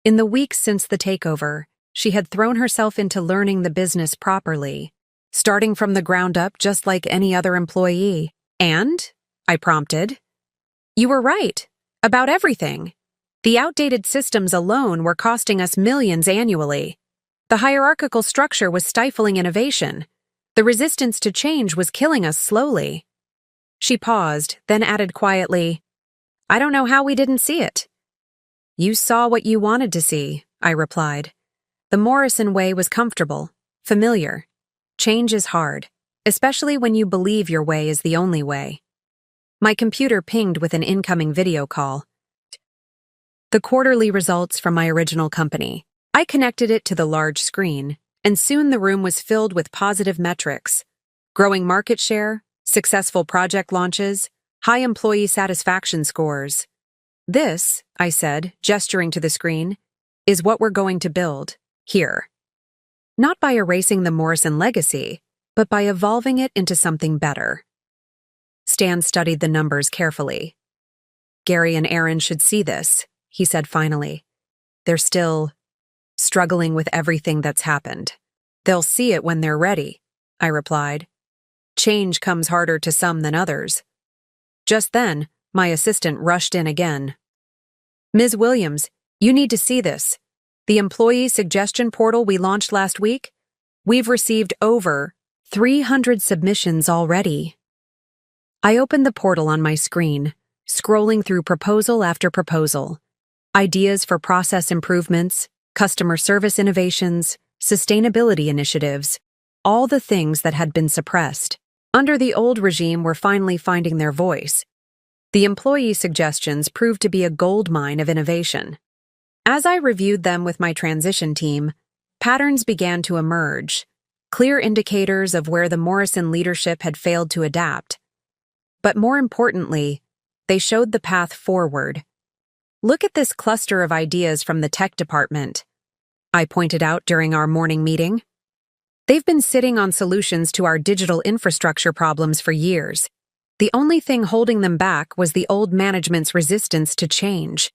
In the weeks since the takeover, she had thrown herself into learning the business properly, starting from the ground up just like any other employee. And, I prompted, you were right, about everything. The outdated systems alone were costing us millions annually. The hierarchical structure was stifling innovation. The resistance to change was killing us slowly. She paused, then added quietly, I don't know how we didn't see it. You saw what you wanted to see, I replied. The Morrison way was comfortable, familiar. Change is hard, especially when you believe your way is the only way. My computer pinged with an incoming video call. The quarterly results from my original company. I connected it to the large screen, and soon the room was filled with positive metrics. Growing market share, successful project launches, high employee satisfaction scores. This, I said, gesturing to the screen, is what we're going to build, here. Not by erasing the Morrison legacy, but by evolving it into something better. Stan studied the numbers carefully. Gary and Aaron should see this, he said finally. They're still struggling with everything that's happened. They'll see it when they're ready, I replied. Change comes harder to some than others. Just then, my assistant rushed in again. Ms. Williams, you need to see this. The employee suggestion portal we launched last week? We've received over 300 submissions already. I opened the portal on my screen, scrolling through proposal after proposal. Ideas for process improvements, customer service innovations, sustainability initiatives, all the things that had been suppressed. Under the old regime were finally finding their voice. The employee suggestions proved to be a goldmine of innovation. As I reviewed them with my transition team, patterns began to emerge, clear indicators of where the Morrison leadership had failed to adapt. But more importantly, they showed the path forward. Look at this cluster of ideas from the tech department, I pointed out during our morning meeting. They've been sitting on solutions to our digital infrastructure problems for years. The only thing holding them back was the old management's resistance to change.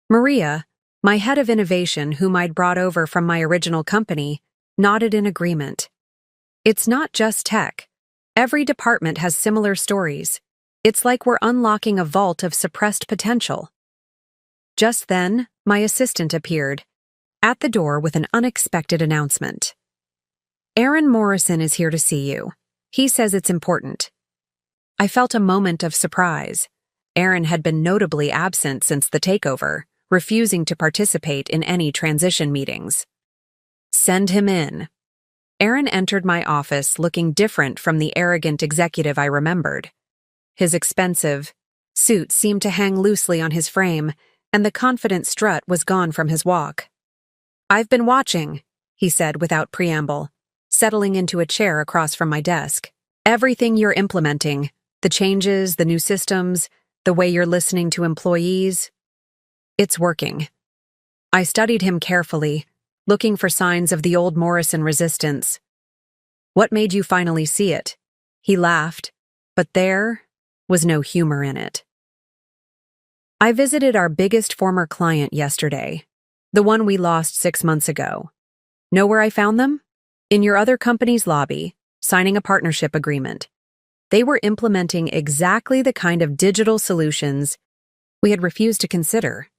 Maria, my head of innovation, whom I'd brought over from my original company, nodded in agreement. It's not just tech. Every department has similar stories. It's like we're unlocking a vault of suppressed potential. Just then, my assistant appeared, at the door with an unexpected announcement. Aaron Morrison is here to see you. He says it's important. I felt a moment of surprise. Aaron had been notably absent since the takeover, refusing to participate in any transition meetings. Send him in. Aaron entered my office looking different from the arrogant executive I remembered. His expensive suit seemed to hang loosely on his frame, and the confident strut was gone from his walk. I've been watching, he said without preamble, settling into a chair across from my desk. Everything you're implementing, the changes, the new systems, the way you're listening to employees, it's working. I studied him carefully, looking for signs of the old Morrison resistance. What made you finally see it? He laughed, but there was no humor in it. I visited our biggest former client yesterday, the one we lost 6 months ago. Know where I found them? In your other company's lobby, signing a partnership agreement. They were implementing exactly the kind of digital solutions we had refused to consider.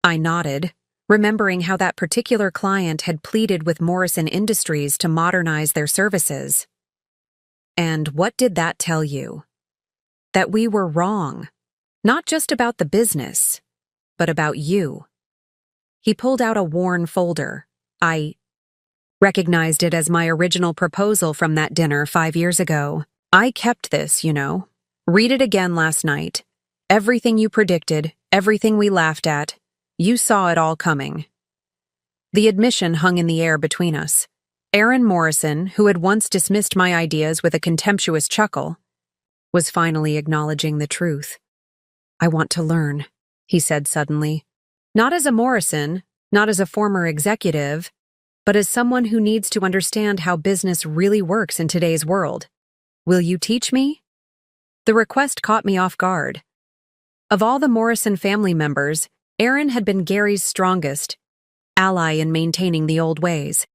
I nodded, remembering how that particular client had pleaded with Morrison Industries to modernize their services. And what did that tell you? That we were wrong, not just about the business, but about you. He pulled out a worn folder. I recognized it as my original proposal from that dinner 5 years ago. I kept this, you know. Read it again last night. Everything you predicted, everything we laughed at, you saw it all coming. The admission hung in the air between us. Aaron Morrison, who had once dismissed my ideas with a contemptuous chuckle, was finally acknowledging the truth. I want to learn, he said suddenly. Not as a Morrison, not as a former executive, but as someone who needs to understand how business really works in today's world. Will you teach me? The request caught me off guard. Of all the Morrison family members, Aaron had been Gary's strongest ally in maintaining the old ways.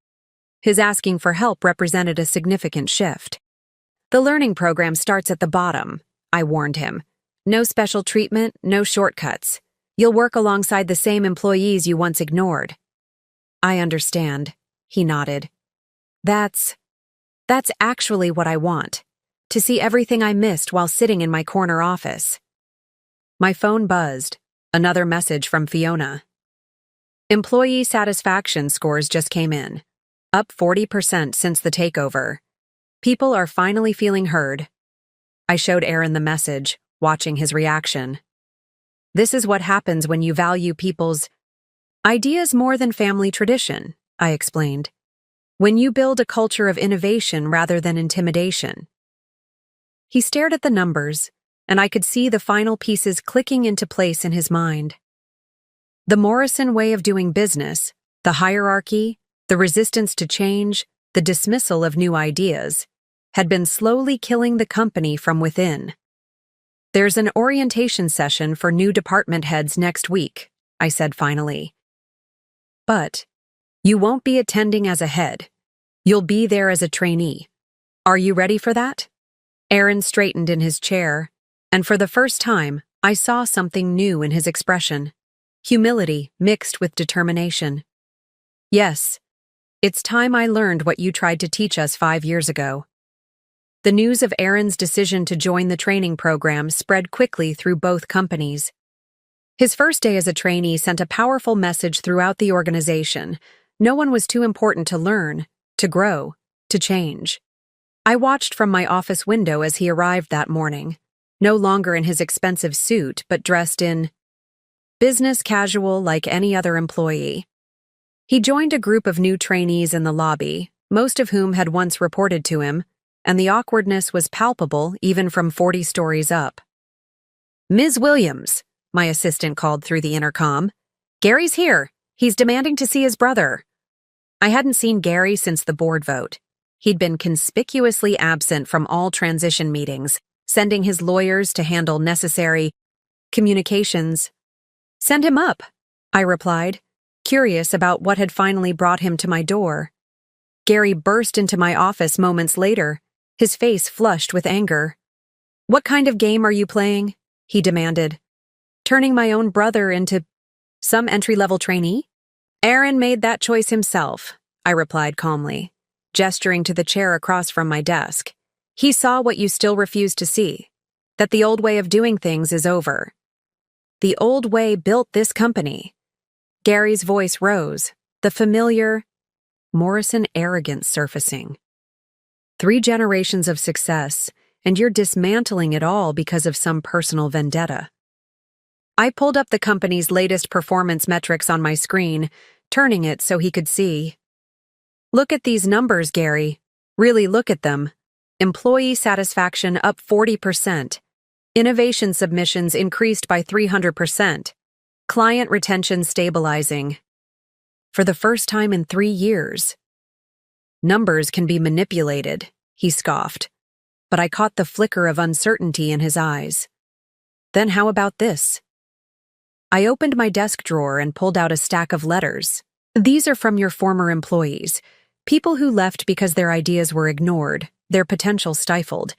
His asking for help represented a significant shift. The learning program starts at the bottom, I warned him. No special treatment, no shortcuts. You'll work alongside the same employees you once ignored. I understand, he nodded. That's actually what I want. To see everything I missed while sitting in my corner office. My phone buzzed. Another message from Fiona. Employee satisfaction scores just came in. Up 40% since the takeover. People are finally feeling heard. I showed Aaron the message, watching his reaction. This is what happens when you value people's ideas more than family tradition, I explained. When you build a culture of innovation rather than intimidation. He stared at the numbers, and I could see the final pieces clicking into place in his mind. The Morrison way of doing business, the hierarchy, the resistance to change, the dismissal of new ideas, had been slowly killing the company from within. There's an orientation session for new department heads next week, I said finally. But you won't be attending as a head. You'll be there as a trainee. Are you ready for that? Aaron straightened in his chair, and for the first time, I saw something new in his expression. Humility mixed with determination. Yes, it's time I learned what you tried to teach us 5 years ago. The news of Aaron's decision to join the training program spread quickly through both companies. His first day as a trainee sent a powerful message throughout the organization. No one was too important to learn, to grow, to change. I watched from my office window as he arrived that morning, no longer in his expensive suit, but dressed in business casual like any other employee. He joined a group of new trainees in the lobby, most of whom had once reported to him, and the awkwardness was palpable even from 40 stories up. Ms. Williams, my assistant called through the intercom. Gary's here. He's demanding to see his brother. I hadn't seen Gary since the board vote. He'd been conspicuously absent from all transition meetings, sending his lawyers to handle necessary communications. Send him up, I replied, curious about what had finally brought him to my door. Gary burst into my office moments later, his face flushed with anger. What kind of game are you playing? He demanded. Turning my own brother into some entry-level trainee? Aaron made that choice himself, I replied calmly, gesturing to the chair across from my desk. He saw what you still refuse to see, that the old way of doing things is over. The old way built this company. Gary's voice rose, the familiar Morrison arrogance surfacing. 3 generations of success, and you're dismantling it all because of some personal vendetta. I pulled up the company's latest performance metrics on my screen, turning it so he could see. Look at these numbers, Gary. Really look at them. Employee satisfaction up 40%. Innovation submissions increased by 300%. Client retention stabilizing. For the first time in 3 years. Numbers can be manipulated, he scoffed, but I caught the flicker of uncertainty in his eyes. Then how about this? I opened my desk drawer and pulled out a stack of letters. These are from your former employees, people who left because their ideas were ignored, their potential stifled.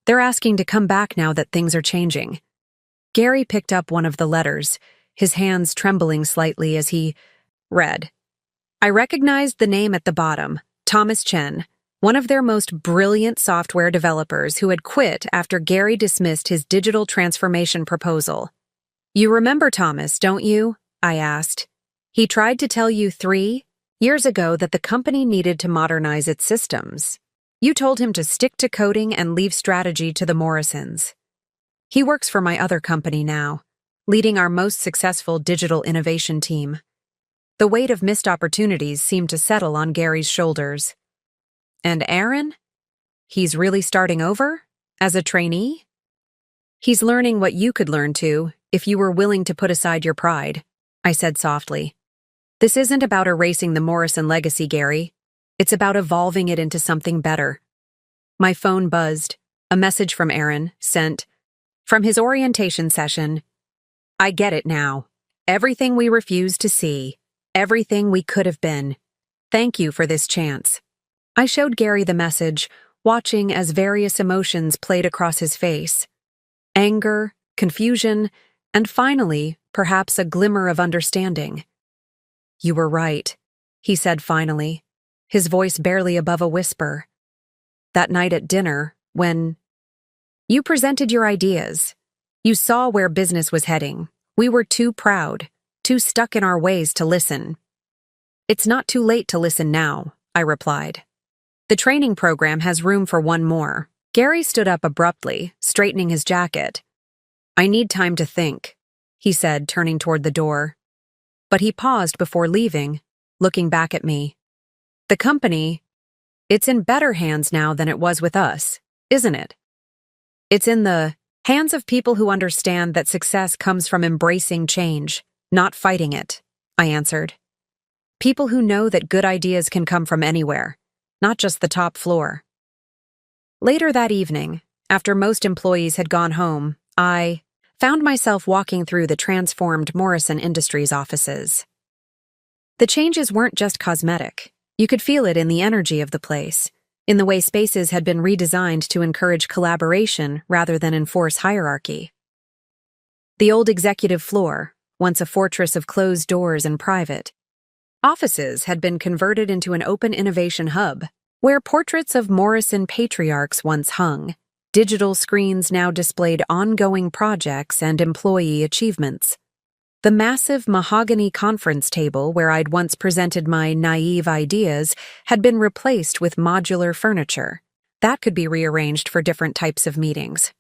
They're asking to come back now that things are changing. Gary picked up one of the letters, his hands trembling slightly as he read. I recognized the name at the bottom, Thomas Chen, one of their most brilliant software developers who had quit after Gary dismissed his digital transformation proposal. You remember Thomas, don't you? I asked. He tried to tell you 3 years ago that the company needed to modernize its systems. You told him to stick to coding and leave strategy to the Morrisons. He works for my other company now, leading our most successful digital innovation team. The weight of missed opportunities seemed to settle on Gary's shoulders. And Aaron? He's really starting over? As a trainee? He's learning what you could learn too, if you were willing to put aside your pride, I said softly. This isn't about erasing the Morrison legacy, Gary. It's about evolving it into something better. My phone buzzed. A message from Aaron, sent from his orientation session. I get it now. Everything we refused to see. Everything we could have been. Thank you for this chance. I showed Gary the message, watching as various emotions played across his face. Anger, confusion, and finally, perhaps a glimmer of understanding. You were right, he said finally, his voice barely above a whisper. That night at dinner, when you presented your ideas, you saw where business was heading. We were too proud, too stuck in our ways to listen. It's not too late to listen now, I replied. The training program has room for one more. Gary stood up abruptly, straightening his jacket. I need time to think, he said, turning toward the door. But he paused before leaving, looking back at me. The company, it's in better hands now than it was with us, isn't it? It's in the hands of people who understand that success comes from embracing change, not fighting it, I answered. People who know that good ideas can come from anywhere, not just the top floor. Later that evening, after most employees had gone home, I found myself walking through the transformed Morrison Industries offices. The changes weren't just cosmetic. You could feel it in the energy of the place, in the way spaces had been redesigned to encourage collaboration rather than enforce hierarchy. The old executive floor, once a fortress of closed doors and private offices, had been converted into an open innovation hub, where portraits of Morrison patriarchs once hung. Digital screens now displayed ongoing projects and employee achievements. The massive mahogany conference table where I'd once presented my naive ideas had been replaced with modular furniture that could be rearranged for different types of meetings.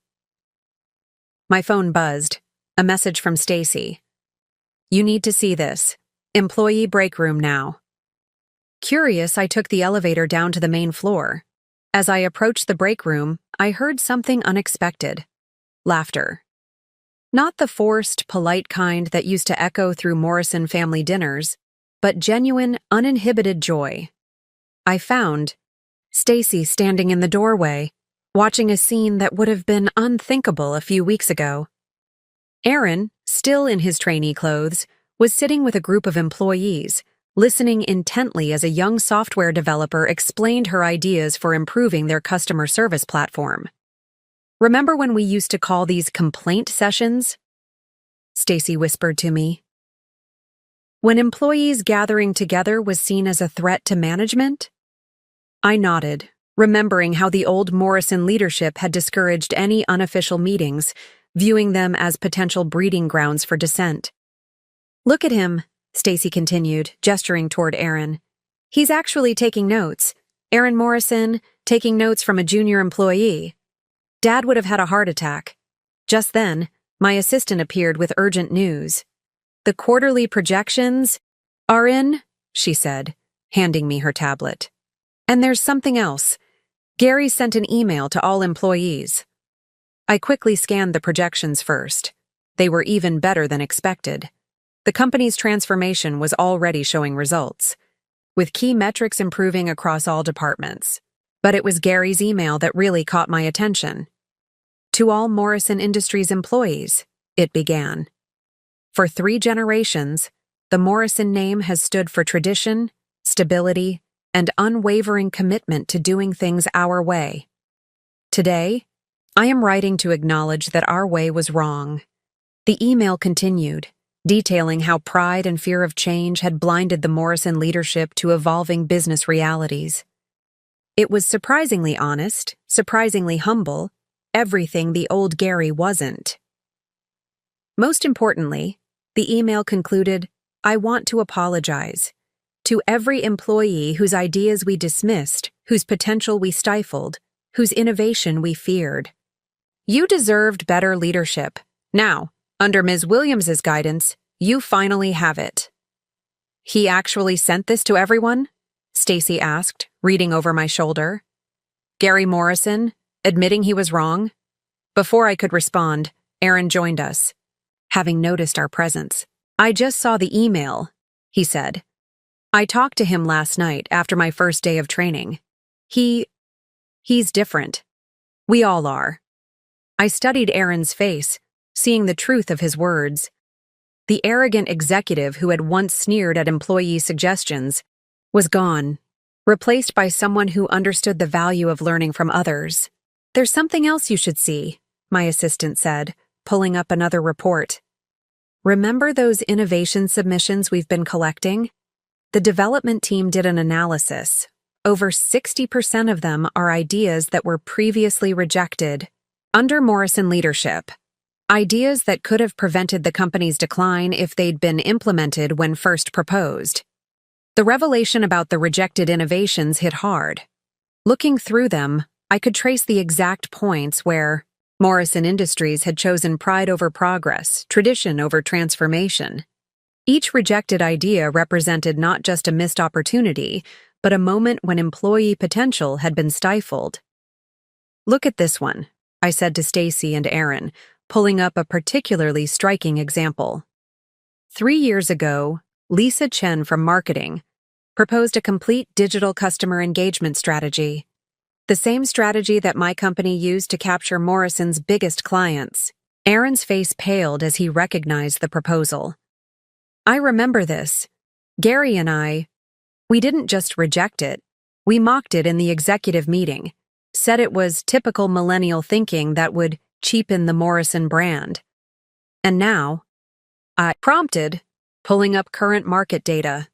My phone buzzed. A message from Stacy. You need to see this. Employee break room now. Curious, I took the elevator down to the main floor. As I approached the break room, I heard something unexpected. Laughter. Not the forced, polite kind that used to echo through Morrison family dinners, but genuine, uninhibited joy. I found Stacy standing in the doorway, watching a scene that would have been unthinkable a few weeks ago. Aaron, still in his trainee clothes, was sitting with a group of employees, listening intently as a young software developer explained her ideas for improving their customer service platform. Remember when we used to call these complaint sessions? Stacy whispered to me. When employees gathering together was seen as a threat to management? I nodded, remembering how the old Morrison leadership had discouraged any unofficial meetings, viewing them as potential breeding grounds for dissent. Look at him, Stacy continued, gesturing toward Aaron. He's actually taking notes. Aaron Morrison, taking notes from a junior employee. Dad would have had a heart attack. Just then, my assistant appeared with urgent news. The quarterly projections are in, she said, handing me her tablet. And there's something else. Gary sent an email to all employees. I quickly scanned the projections first. They were even better than expected. The company's transformation was already showing results, with key metrics improving across all departments. But it was Gary's email that really caught my attention. To all Morrison Industries employees, it began. For 3 generations, the Morrison name has stood for tradition, stability, and unwavering commitment to doing things our way. Today, I am writing to acknowledge that our way was wrong. The email continued. detailing how pride and fear of change had blinded the Morrison leadership to evolving business realities. It was surprisingly honest, surprisingly humble, everything the old Gary wasn't. Most importantly, the email concluded, "I want to apologize to every employee whose ideas we dismissed, whose potential we stifled, whose innovation we feared. You deserved better leadership. Now, under Ms. Williams's guidance, you finally have it." "He actually sent this to everyone?" Stacy asked, reading over my shoulder. "Gary Morrison, admitting he was wrong?" Before I could respond, Aaron joined us, having noticed our presence. "I just saw the email," he said. "I talked to him last night after my first day of training. He's different. We all are." I studied Aaron's face, seeing the truth of his words. The arrogant executive who had once sneered at employee suggestions was gone, replaced by someone who understood the value of learning from others. "There's something else you should see," my assistant said, pulling up another report. "Remember those innovation submissions we've been collecting? The development team did an analysis. Over 60% of them are ideas that were previously rejected under Morrison leadership. Ideas that could have prevented the company's decline if they'd been implemented when first proposed. The revelation about the rejected innovations hit hard. Looking through them, I could trace the exact points where Morrison Industries had chosen pride over progress, tradition over transformation. Each rejected idea represented not just a missed opportunity, but a moment when employee potential had been stifled. "Look at this one," I said to Stacy and Aaron, pulling up a particularly striking example. 3 years ago, Lisa Chen from marketing proposed a complete digital customer engagement strategy, the same strategy that my company used to capture Morrison's biggest clients. Aaron's face paled as he recognized the proposal. "I remember this. Gary and we didn't just reject it, we mocked it in the executive meeting, said it was typical millennial thinking that would cheapen the Morrison brand. And now," I prompted, pulling up current market data.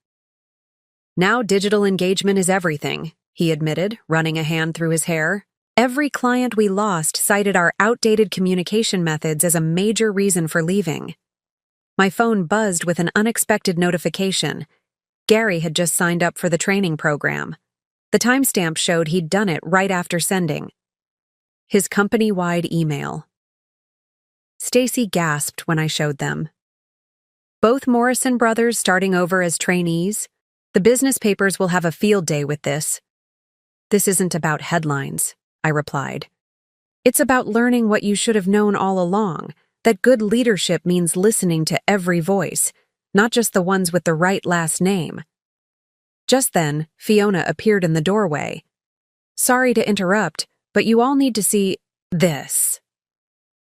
"Now digital engagement is everything," he admitted, running a hand through his hair. "Every client we lost cited our outdated communication methods as a major reason for leaving." My phone buzzed with an unexpected notification. Gary had just signed up for the training program. The timestamp showed he'd done it right after sending his company-wide email. Stacy gasped when I showed them. "Both Morrison brothers starting over as trainees? The business papers will have a field day with this." "This isn't about headlines," I replied. "It's about learning what you should have known all along, that good leadership means listening to every voice, not just the ones with the right last name." Just then, Fiona appeared in the doorway. "Sorry to interrupt, but you all need to see this."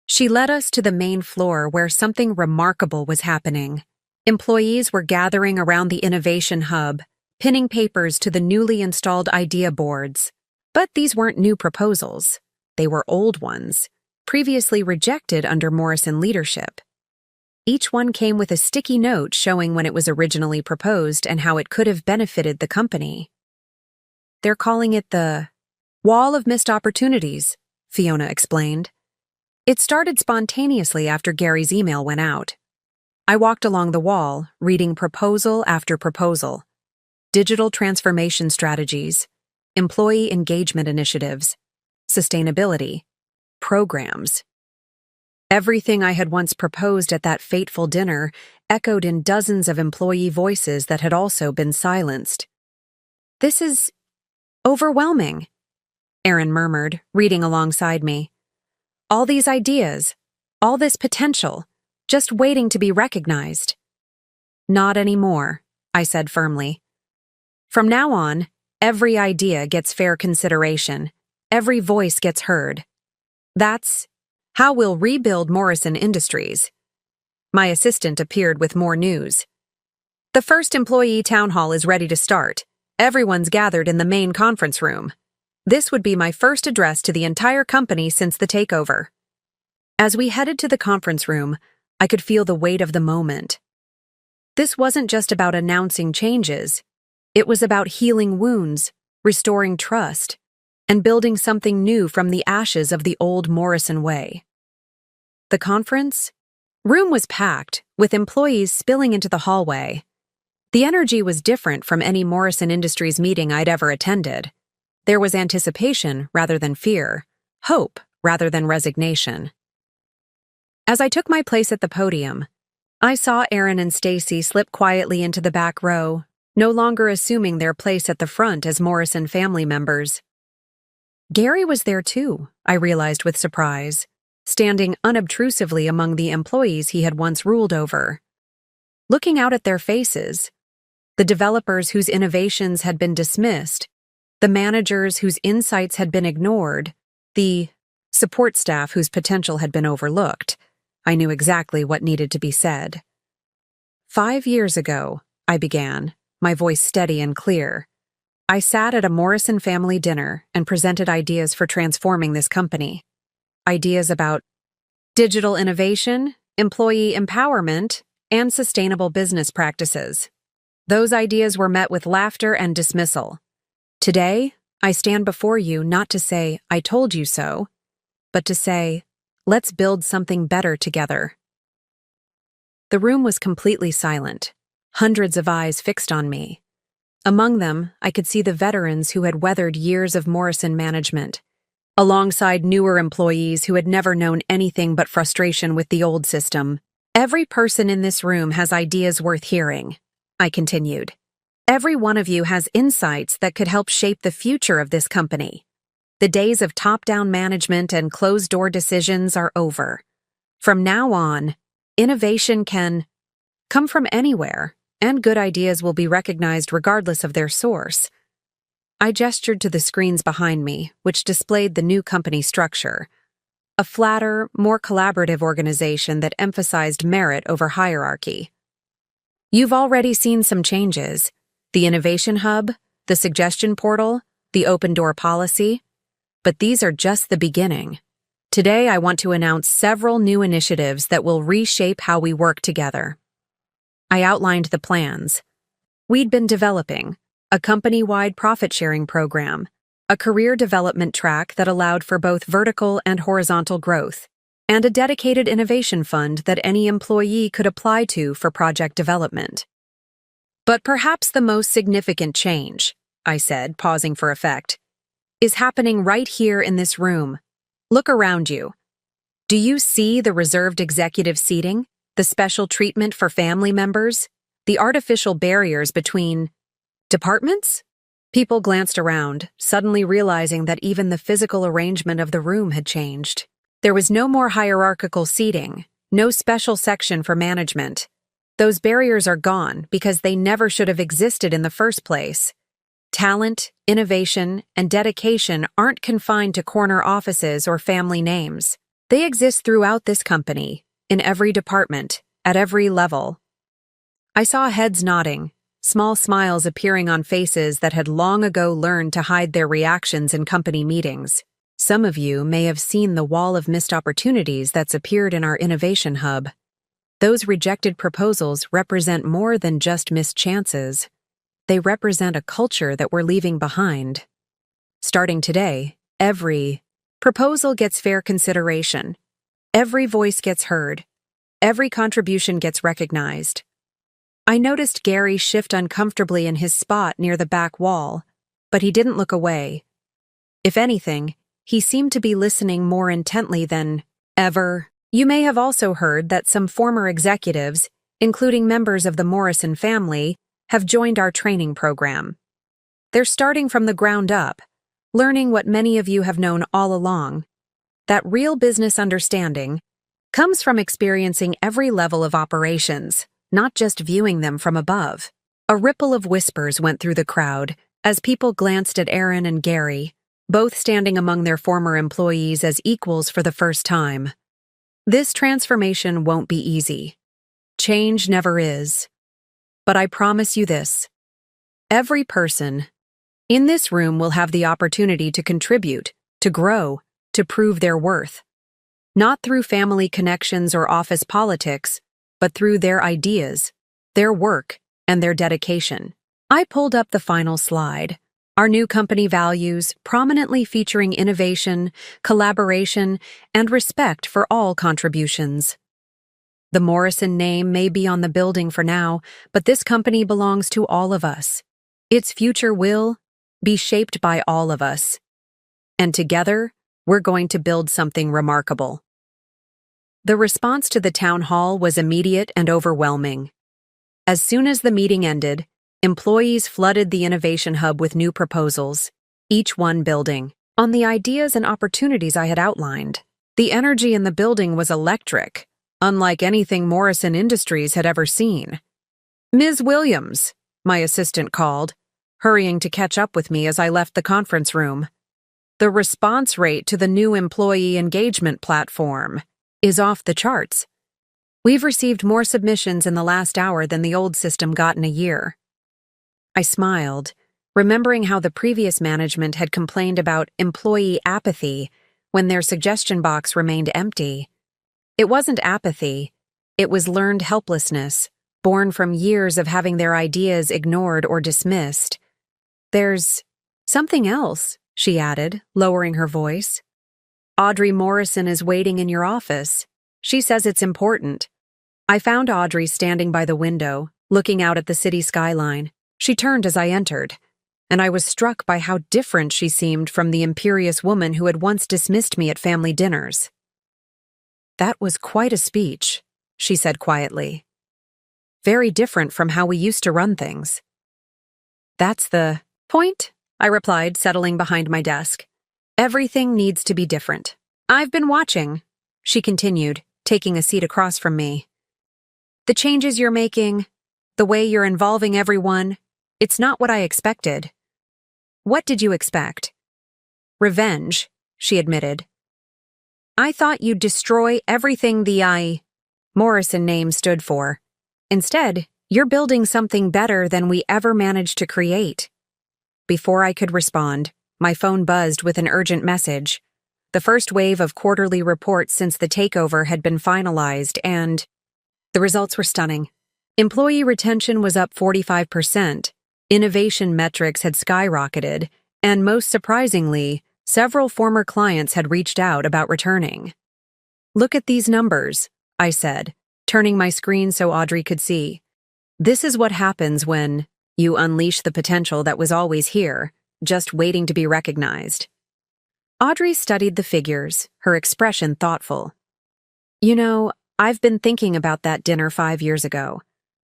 She led us to the main floor where something remarkable was happening. Employees were gathering around the innovation hub, pinning papers to the newly installed idea boards. But these weren't new proposals. They were old ones, previously rejected under Morrison leadership. Each one came with a sticky note showing when it was originally proposed and how it could have benefited the company. "They're calling it the Wall of Missed Opportunities," Fiona explained. "It started spontaneously after Gary's email went out. I walked along the wall, reading proposal after proposal. Digital transformation strategies, employee engagement initiatives, sustainability, programs. Everything I had once proposed at that fateful dinner echoed in dozens of employee voices that had also been silenced. "This is overwhelming," Aaron murmured, reading alongside me. "All these ideas, all this potential, just waiting to be recognized." "Not anymore," I said firmly. "From now on, every idea gets fair consideration. Every voice gets heard. That's how we'll rebuild Morrison Industries." My assistant appeared with more news. "The first employee town hall is ready to start. Everyone's gathered in the main conference room. This would be my first address to the entire company since the takeover." As we headed to the conference room, I could feel the weight of the moment, This wasn't just about announcing changes. It was about healing wounds, restoring trust, and building something new from the ashes of the old Morrison way. The conference room was packed, with employees spilling into the hallway. The energy was different from any Morrison Industries meeting I'd ever attended. There was anticipation rather than fear, hope rather than resignation. As I took my place at the podium, I saw Aaron and Stacy slip quietly into the back row, no longer assuming their place at the front as Morrison family members. Gary was there too, I realized with surprise, standing unobtrusively among the employees he had once ruled over. Looking out at their faces, the developers whose innovations had been dismissed, the managers whose insights had been ignored, the support staff whose potential had been overlooked, I knew exactly what needed to be said. 5 years ago, I began, my voice steady and clear. I sat at a Morrison family dinner and presented ideas for transforming this company. Ideas about digital innovation, employee empowerment, and sustainable business practices. Those ideas were met with laughter and dismissal. Today, I stand before you not to say, "I told you so," but to say, "Let's build something better together." The room was completely silent, hundreds of eyes fixed on me. Among them, I could see the veterans who had weathered years of Morrison management, alongside newer employees who had never known anything but frustration with the old system. Every person in this room has ideas worth hearing, I continued. Every one of you has insights that could help shape the future of this company. The days of top-down management and closed-door decisions are over. From now on, innovation can come from anywhere, and good ideas will be recognized regardless of their source. I gestured to the screens behind me, which displayed the new company structure. A flatter, more collaborative organization that emphasized merit over hierarchy. You've already seen some changes. The Innovation Hub, the Suggestion Portal, the Open Door Policy. But these are just the beginning. Today, I want to announce several new initiatives that will reshape how we work together. I outlined the plans. We'd been developing a company-wide profit-sharing program, a career development track that allowed for both vertical and horizontal growth, and a dedicated innovation fund that any employee could apply to for project development. But perhaps the most significant change, I said, pausing for effect, is happening right here in this room. Look around you. Do you see the reserved executive seating, the special treatment for family members, the artificial barriers between departments? People glanced around, suddenly realizing that even the physical arrangement of the room had changed. There was no more hierarchical seating, no special section for management. Those barriers are gone because they never should have existed in the first place. Talent, innovation, and dedication aren't confined to corner offices or family names. They exist throughout this company, in every department, at every level. I saw heads nodding, small smiles appearing on faces that had long ago learned to hide their reactions in company meetings. Some of you may have seen the wall of missed opportunities that's appeared in our Innovation Hub. Those rejected proposals represent more than just missed chances. They represent a culture that we're leaving behind. Starting today, every proposal gets fair consideration. Every voice gets heard. Every contribution gets recognized. I noticed Gary shift uncomfortably in his spot near the back wall, but he didn't look away. If anything, he seemed to be listening more intently than ever. You may have also heard that some former executives, including members of the Morrison family, have joined our training program. They're starting from the ground up, learning what many of you have known all along, that real business understanding comes from experiencing every level of operations, not just viewing them from above. A ripple of whispers went through the crowd as people glanced at Aaron and Gary, both standing among their former employees as equals for the first time. This transformation won't be easy. Change never is. But I promise you this. Every person in this room will have the opportunity to contribute, to grow, to prove their worth. Not through family connections or office politics, but through their ideas, their work, and their dedication. I pulled up the final slide. Our new company values, prominently featuring innovation, collaboration, and respect for all contributions. The Morrison name may be on the building for now, but this company belongs to all of us. Its future will be shaped by all of us. And together, we're going to build something remarkable. The response to the town hall was immediate and overwhelming. As soon as the meeting ended, employees flooded the Innovation Hub with new proposals, each one building on the ideas and opportunities I had outlined. The energy in the building was electric, unlike anything Morrison Industries had ever seen. "Ms. Williams," my assistant called, hurrying to catch up with me as I left the conference room. "The response rate to the new employee engagement platform is off the charts. We've received more submissions in the last hour than the old system got in a year." I smiled, remembering how the previous management had complained about employee apathy when their suggestion box remained empty. It wasn't apathy, it was learned helplessness, born from years of having their ideas ignored or dismissed. "There's something else," she added, lowering her voice. "Audrey Morrison is waiting in your office. She says it's important." I found Audrey standing by the window, looking out at the city skyline. She turned as I entered, and I was struck by how different she seemed from the imperious woman who had once dismissed me at family dinners. "That was quite a speech," she said quietly. "Very different from how we used to run things." "That's the point," I replied, settling behind my desk. "Everything needs to be different. I've been watching," she continued, taking a seat across from me. "The changes you're making, the way you're involving everyone, it's not what I expected." "What did you expect?" "Revenge," she admitted. "I thought you'd destroy everything the Morrison name stood for. Instead, you're building something better than we ever managed to create." Before I could respond, my phone buzzed with an urgent message. The first wave of quarterly reports since the takeover had been finalized, and the results were stunning. Employee retention was up 45%, innovation metrics had skyrocketed, and most surprisingly, several former clients had reached out about returning. "Look at these numbers," I said, turning my screen so Audrey could see. "This is what happens when you unleash the potential that was always here, just waiting to be recognized." Audrey studied the figures, her expression thoughtful. "You know, I've been thinking about that dinner 5 years ago,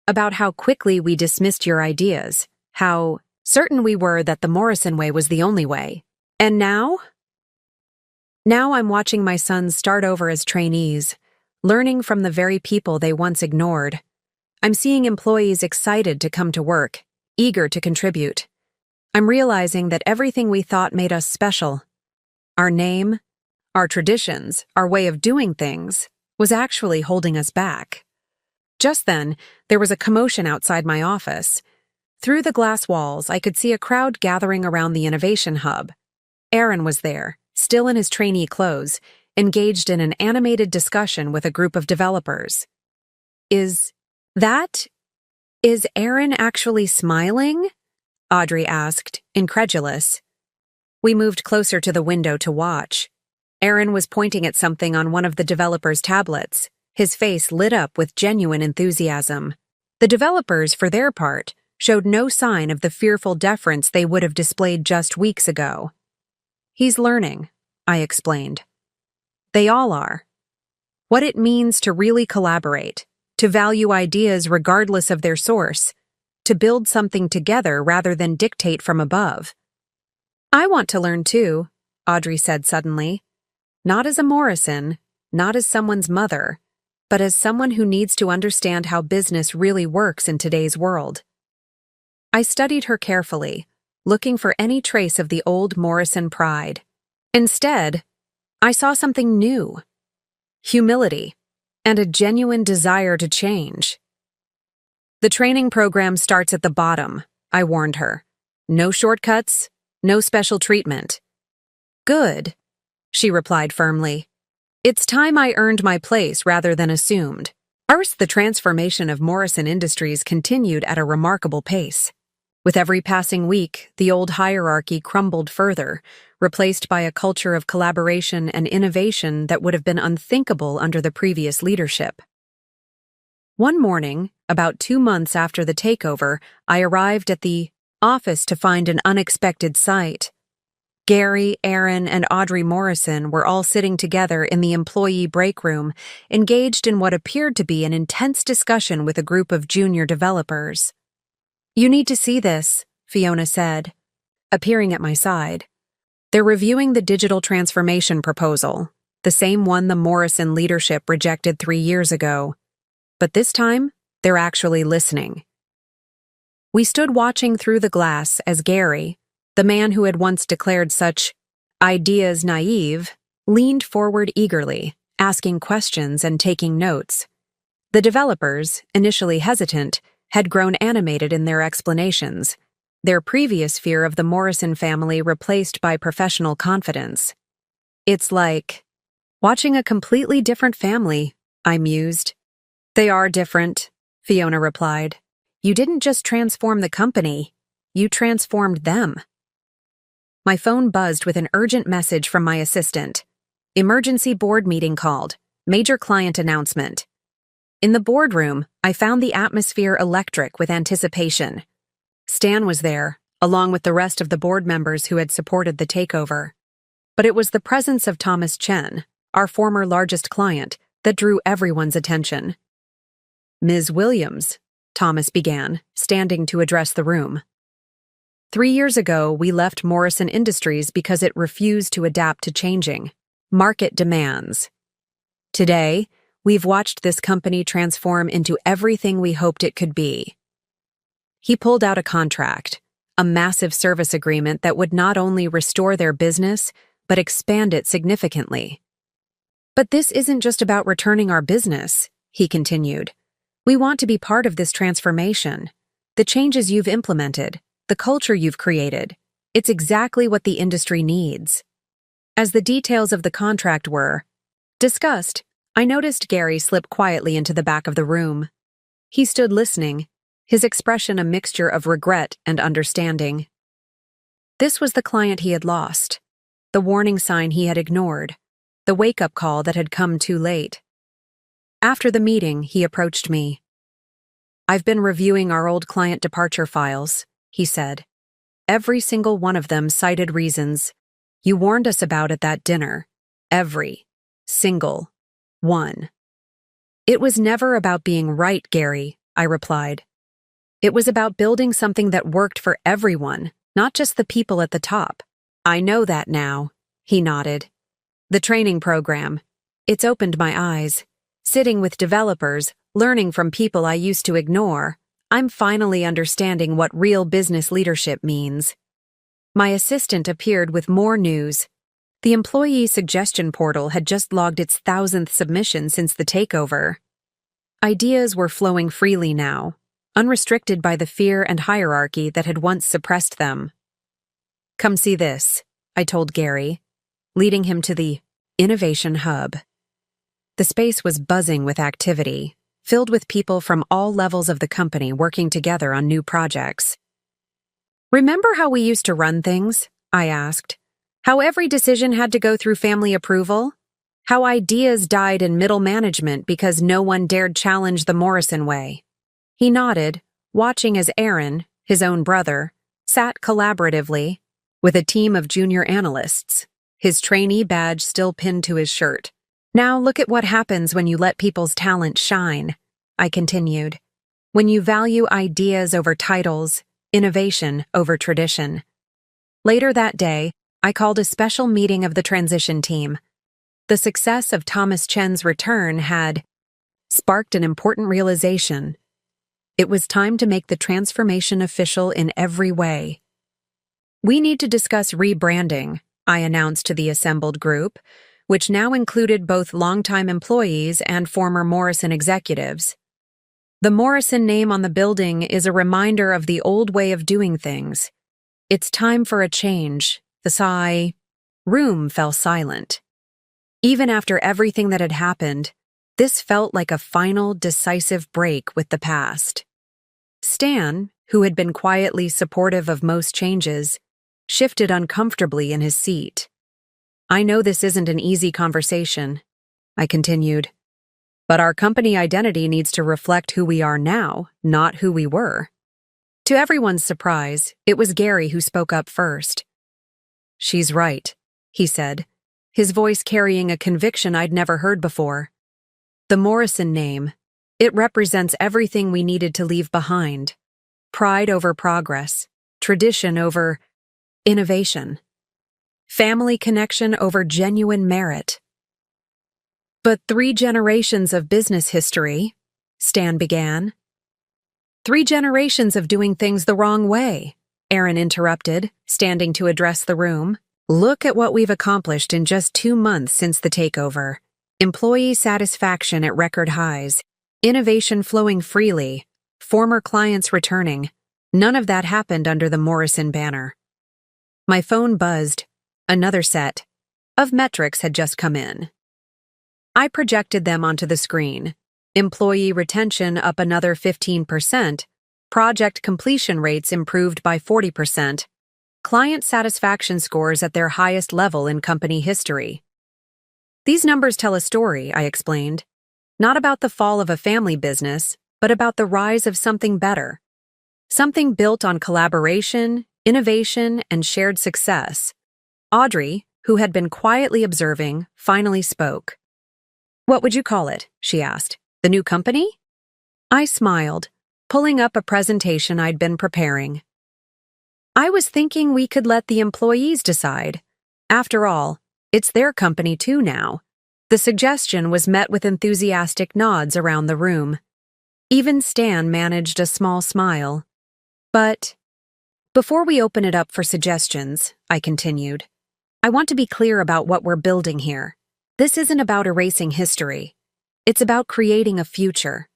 about how quickly we dismissed your ideas, how certain we were that the Morrison way was the only way. And now? Now I'm watching my sons start over as trainees, learning from the very people they once ignored. I'm seeing employees excited to come to work, eager to contribute. I'm realizing that everything we thought made us special, our name, our traditions, our way of doing things, was actually holding us back." Just then, there was a commotion outside my office. Through the glass walls, I could see a crowd gathering around the Innovation Hub. Aaron was there, still in his trainee clothes, engaged in an animated discussion with a group of developers. Is Aaron actually smiling?" Audrey asked, incredulous. We moved closer to the window to watch. Aaron was pointing at something on one of the developers' tablets, his face lit up with genuine enthusiasm. The developers, for their part, showed no sign of the fearful deference they would have displayed just weeks ago. "He's learning," I explained. "They all are. What it means to really collaborate, to value ideas regardless of their source, to build something together rather than dictate from above." "I want to learn too," Audrey said suddenly. Not as a Morrison, not as someone's mother, but as someone who needs to understand how business really works in today's world. I studied her carefully, looking for any trace of the old Morrison pride. Instead, I saw something new: humility and a genuine desire to change. "The training program starts at the bottom," I warned her. "No shortcuts, no special treatment." "Good," she replied firmly. "It's time I earned my place rather than assumed." First, the transformation of Morrison Industries continued at a remarkable pace. With every passing week, the old hierarchy crumbled further, replaced by a culture of collaboration and innovation that would have been unthinkable under the previous leadership. One morning, about 2 months after the takeover, I arrived at the office to find an unexpected sight. Gary, Aaron, and Audrey Morrison were all sitting together in the employee break room, engaged in what appeared to be an intense discussion with a group of junior developers. "You need to see this," Fiona said, appearing at my side. "They're reviewing the digital transformation proposal, the same one the Morrison leadership rejected 3 years ago. But this time, they're actually listening." We stood watching through the glass as Gary, the man who had once declared such ideas naive, leaned forward eagerly, asking questions and taking notes. The developers, initially hesitant, had grown animated in their explanations, their previous fear of the Morrison family replaced by professional confidence. "It's like watching a completely different family," I mused. "They are different," Fiona replied. "You didn't just transform the company, you transformed them." My phone buzzed with an urgent message from my assistant. "Emergency board meeting called. Major client announcement." In the boardroom, I found the atmosphere electric with anticipation. Stan was there, along with the rest of the board members who had supported the takeover. But it was the presence of Thomas Chen, our former largest client, that drew everyone's attention. "Ms. Williams," Thomas began, standing to address the room. 3 years ago, we left Morrison Industries because it refused to adapt to changing market demands. Today, we've watched this company transform into everything we hoped it could be. He pulled out a contract, a massive service agreement that would not only restore their business, but expand it significantly. "But this isn't just about returning our business," he continued. "We want to be part of this transformation. The changes you've implemented, the culture you've created, it's exactly what the industry needs." As the details of the contract were discussed, I noticed Gary slip quietly into the back of the room. He stood listening, his expression a mixture of regret and understanding. This was the client he had lost, the warning sign he had ignored, the wake-up call that had come too late. After the meeting, he approached me. "I've been reviewing our old client departure files," he said. "Every single one of them cited reasons you warned us about at that dinner. Every single one." "It was never about being right, Gary," I replied. "It was about building something that worked for everyone, not just the people at the top." "I know that now," he nodded. "The training program. It's opened my eyes. Sitting with developers, learning from people I used to ignore, I'm finally understanding what real business leadership means." My assistant appeared with more news. The employee suggestion portal had just logged its 1,000th submission since the takeover. Ideas were flowing freely now, unrestricted by the fear and hierarchy that had once suppressed them. "Come see this," I told Gary, leading him to the Innovation Hub. The space was buzzing with activity, filled with people from all levels of the company working together on new projects. "Remember how we used to run things?" I asked. "How every decision had to go through family approval? How ideas died in middle management because no one dared challenge the Morrison way?" He nodded, watching as Aaron, his own brother, sat collaboratively with a team of junior analysts, his trainee badge still pinned to his shirt. "Now look at what happens when you let people's talent shine," I continued. "When you value ideas over titles, innovation over tradition." Later that day, I called a special meeting of the transition team. The success of Thomas Chen's return had sparked an important realization. It was time to make the transformation official in every way. "We need to discuss rebranding," I announced to the assembled group, which now included both longtime employees and former Morrison executives. "The Morrison name on the building is a reminder of the old way of doing things. It's time for a change." The room fell silent. Even after everything that had happened, This felt like a final, decisive break with the past. Stan, who had been quietly supportive of most changes, shifted uncomfortably in his seat. "I know this isn't an easy conversation," I continued, "but our company identity needs to reflect who we are now, not who we were." To everyone's surprise, it was Gary who spoke up first. "She's right," he said, his voice carrying a conviction I'd never heard before. "The Morrison name, it represents everything we needed to leave behind. Pride over progress, tradition over innovation, family connection over genuine merit." "But 3 generations of business history," Stan began. "3 generations of doing things the wrong way," Aaron interrupted, standing to address the room. "Look at what we've accomplished in just 2 months since the takeover. Employee satisfaction at record highs, innovation flowing freely, former clients returning. None of that happened under the Morrison banner." My phone buzzed. Another set of metrics had just come in. I projected them onto the screen. Employee retention up another 15%, project completion rates improved by 40%, client satisfaction scores at their highest level in company history. "These numbers tell a story," I explained. "Not about the fall of a family business, but about the rise of something better. Something built on collaboration, innovation, and shared success." Audrey, who had been quietly observing, finally spoke. "What would you call it?" she asked. "The new company?" I smiled, pulling up a presentation I'd been preparing. "I was thinking we could let the employees decide. After all, it's their company too now." The suggestion was met with enthusiastic nods around the room. Even Stan managed a small smile. "But before we open it up for suggestions," I continued, "I want to be clear about what we're building here. This isn't about erasing history. It's about creating a future.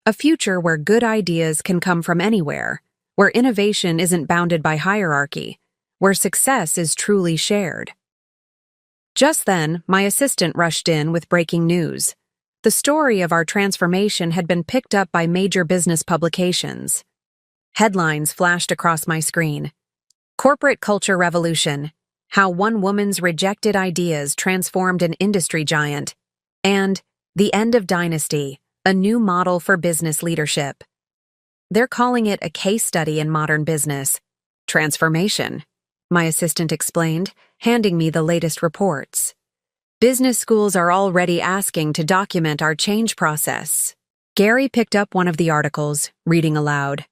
A future where good ideas can come from anywhere, where innovation isn't bounded by hierarchy, where success is truly shared." Just then, my assistant rushed in with breaking news. The story of our transformation had been picked up by major business publications. Headlines flashed across my screen. "Corporate Culture Revolution: How One Woman's Rejected Ideas Transformed an Industry Giant," and "The End of Dynasty: A New Model for Business Leadership." They're calling it a case study in modern business. Transformation, my assistant explained, handing me the latest reports. "Business schools are already asking to document our change process." Gary picked up one of the articles, reading aloud.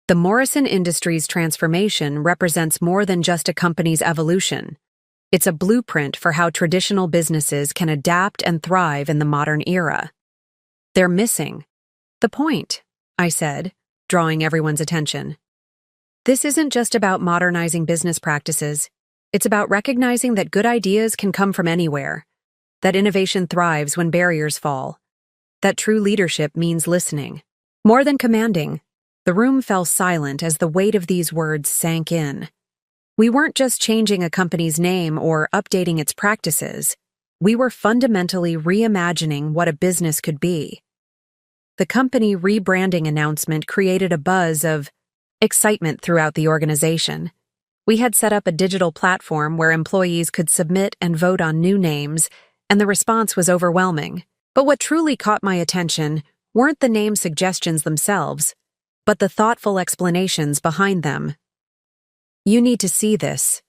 "The Morrison Industries transformation represents more than just a company's evolution. It's a blueprint for how traditional businesses can adapt and thrive in the modern era." "They're missing the point," I said, drawing everyone's attention. "This isn't just about modernizing business practices. It's about recognizing that good ideas can come from anywhere, that innovation thrives when barriers fall, that true leadership means listening, more than commanding." The room fell silent as the weight of these words sank in. We weren't just changing a company's name or updating its practices. We were fundamentally reimagining what a business could be. The company rebranding announcement created a buzz of excitement throughout the organization. We had set up a digital platform where employees could submit and vote on new names, and the response was overwhelming. But what truly caught my attention weren't the name suggestions themselves, but the thoughtful explanations behind them. "You need to see this,"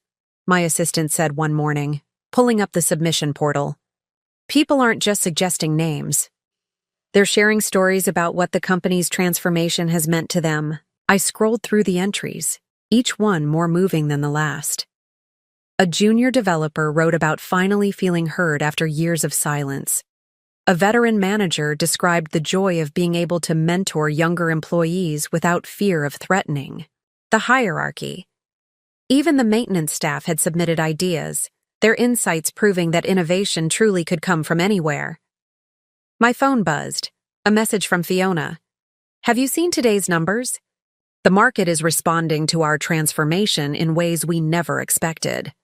my assistant said one morning, pulling up the submission portal. "People aren't just suggesting names. They're sharing stories about what the company's transformation has meant to them." I scrolled through the entries, each one more moving than the last. A junior developer wrote about finally feeling heard after years of silence. A veteran manager described the joy of being able to mentor younger employees without fear of threatening the hierarchy. Even the maintenance staff had submitted ideas, their insights proving that innovation truly could come from anywhere. My phone buzzed. A message from Fiona. "Have you seen today's numbers? The market is responding to our transformation in ways we never expected."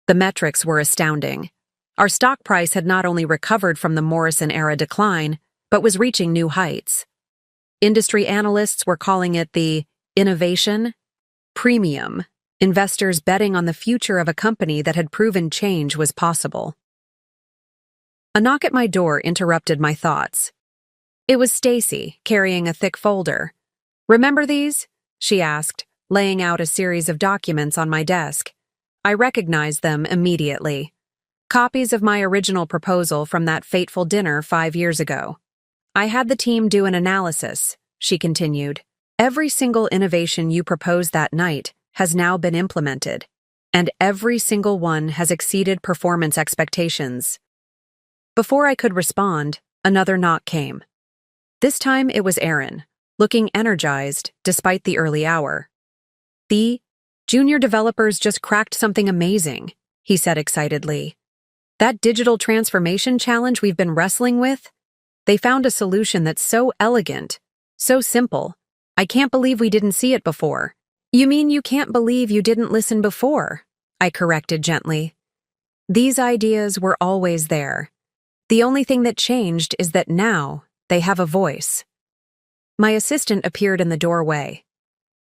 The metrics were astounding. Our stock price had not only recovered from the Morrison-era decline, but was reaching new heights. Industry analysts were calling it the innovation premium, investors betting on the future of a company that had proven change was possible. A knock at my door interrupted my thoughts. It was Stacy, carrying a thick folder. "Remember these?" she asked, laying out a series of documents on my desk. I recognized them immediately. Copies of my original proposal from that fateful dinner 5 years ago. "I had the team do an analysis," she continued. "Every single innovation you proposed that night has now been implemented, and every single one has exceeded performance expectations." Before I could respond, another knock came. This time it was Aaron, looking energized despite the early hour. "The junior developers just cracked something amazing," he said excitedly. "That digital transformation challenge we've been wrestling with? They found a solution that's so elegant, so simple. I can't believe we didn't see it before." "You mean you can't believe you didn't listen before?" I corrected gently. "These ideas were always there. The only thing that changed is that now they have a voice." My assistant appeared in the doorway.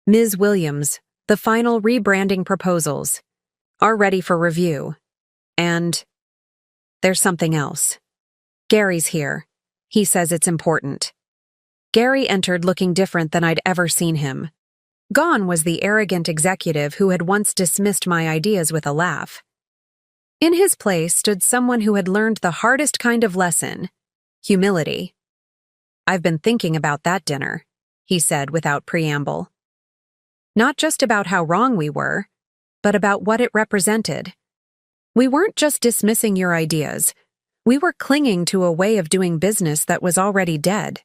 "Ms. Williams, the final rebranding proposals are ready for review. And there's something else. Gary's here. He says it's important." Gary entered looking different than I'd ever seen him. Gone was the arrogant executive who had once dismissed my ideas with a laugh. In his place stood someone who had learned the hardest kind of lesson: humility. "I've been thinking about that dinner," he said without preamble. "Not just about how wrong we were, but about what it represented. We weren't just dismissing your ideas. We were clinging to a way of doing business that was already dead."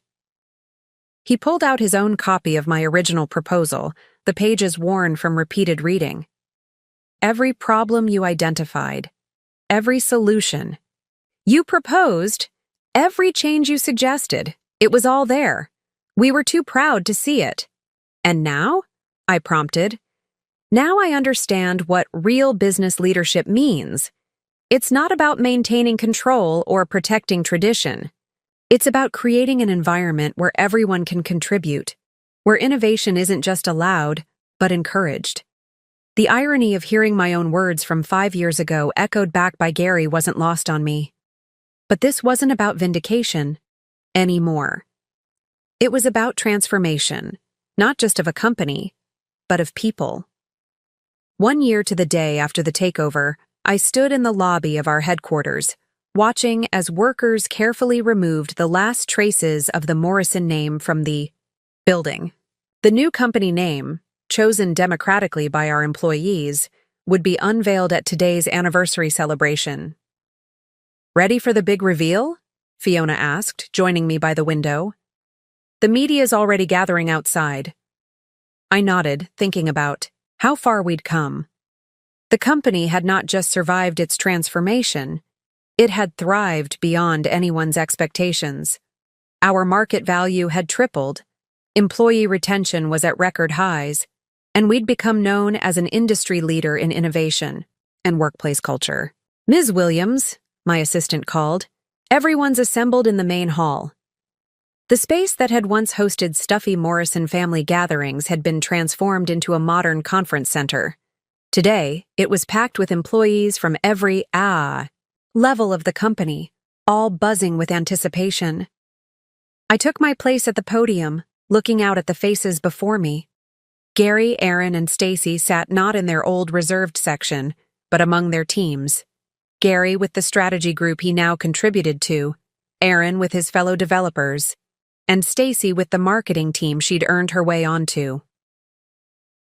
He pulled out his own copy of my original proposal, the pages worn from repeated reading. "Every problem you identified, every solution you proposed, every change you suggested, it was all there. We were too proud to see it. And now?" I prompted. "Now I understand what real business leadership means. It's not about maintaining control or protecting tradition. It's about creating an environment where everyone can contribute, where innovation isn't just allowed, but encouraged." The irony of hearing my own words from 5 years ago echoed back by Gary wasn't lost on me. But this wasn't about vindication anymore. It was about transformation, not just of a company, but of people. 1 year to the day after the takeover, I stood in the lobby of our headquarters, watching as workers carefully removed the last traces of the Morrison name from the building. The new company name, chosen democratically by our employees, would be unveiled at today's anniversary celebration. "Ready for the big reveal?" Fiona asked, joining me by the window. "The media's already gathering outside." I nodded, thinking about how far we'd come. The company had not just survived its transformation, it had thrived beyond anyone's expectations. Our market value had tripled, employee retention was at record highs, and we'd become known as an industry leader in innovation and workplace culture. "Ms. Williams," my assistant called, "everyone's assembled in the main hall." The space that had once hosted stuffy Morrison family gatherings had been transformed into a modern conference center. Today, it was packed with employees from every level of the company, all buzzing with anticipation. I took my place at the podium, looking out at the faces before me. Gary, Aaron, and Stacy sat not in their old reserved section, but among their teams. Gary with the strategy group he now contributed to, Aaron with his fellow developers, and Stacy with the marketing team she'd earned her way onto.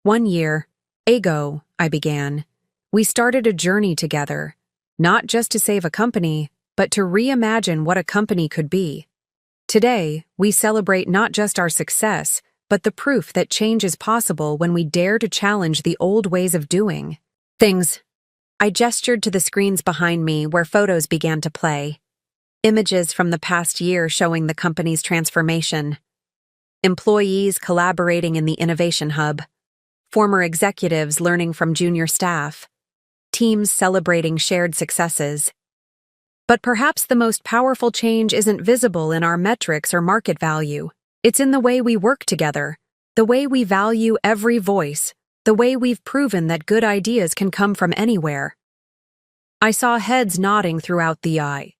1 year ago, I began, we started a journey together, not just to save a company, but to reimagine what a company could be. Today, we celebrate not just our success, but the proof that change is possible when we dare to challenge the old ways of doing things. I gestured to the screens behind me where photos began to play. Images from the past year showing the company's transformation. Employees collaborating in the Innovation Hub. Former executives learning from junior staff. Teams celebrating shared successes. But perhaps the most powerful change isn't visible in our metrics or market value. It's in the way we work together, the way we value every voice, the way we've proven that good ideas can come from anywhere. I saw heads nodding throughout the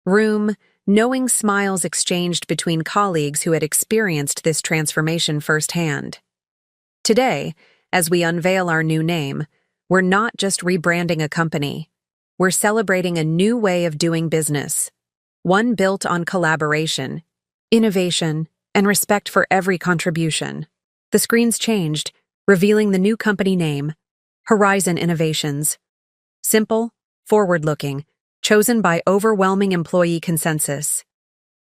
room, knowing smiles exchanged between colleagues who had experienced this transformation firsthand. Today, as we unveil our new name, we're not just rebranding a company. We're celebrating a new way of doing business, one built on collaboration, innovation, and respect for every contribution. The screens changed, revealing the new company name, Horizon Innovations. Simple, forward-looking, chosen by overwhelming employee consensus.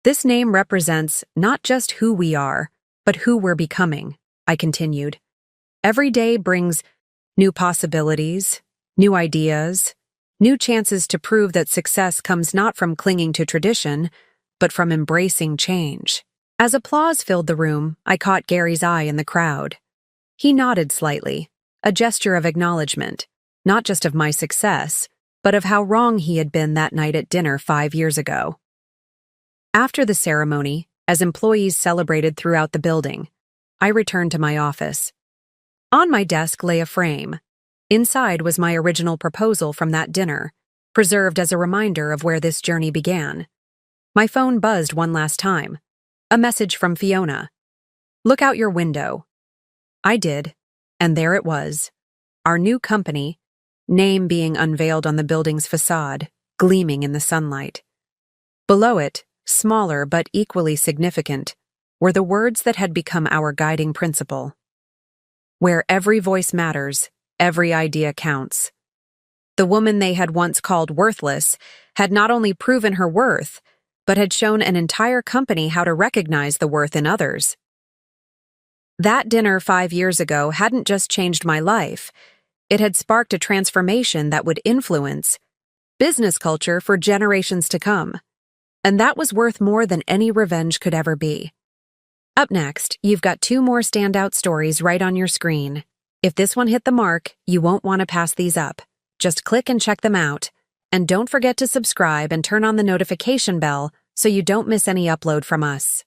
This name represents not just who we are, but who we're becoming, I continued. Every day brings new possibilities, new ideas, new chances to prove that success comes not from clinging to tradition, but from embracing change. As applause filled the room, I caught Gary's eye in the crowd. He nodded slightly, a gesture of acknowledgement, not just of my success, but of how wrong he had been that night at dinner 5 years ago. After the ceremony, as employees celebrated throughout the building, I returned to my office. On my desk lay a frame. Inside was my original proposal from that dinner, preserved as a reminder of where this journey began. My phone buzzed one last time. A message from Fiona. "Look out your window." I did, and there it was. Our new company, name being unveiled on the building's facade, gleaming in the sunlight. Below it, smaller but equally significant, were the words that had become our guiding principle. Where every voice matters, every idea counts. The woman they had once called worthless had not only proven her worth, but had shown an entire company how to recognize the worth in others. That dinner 5 years ago hadn't just changed my life, it had sparked a transformation that would influence business culture for generations to come. And that was worth more than any revenge could ever be. Up next, you've got 2 more standout stories right on your screen. If this one hit the mark, you won't want to pass these up. Just click and check them out. And don't forget to subscribe and turn on the notification bell so you don't miss any upload from us.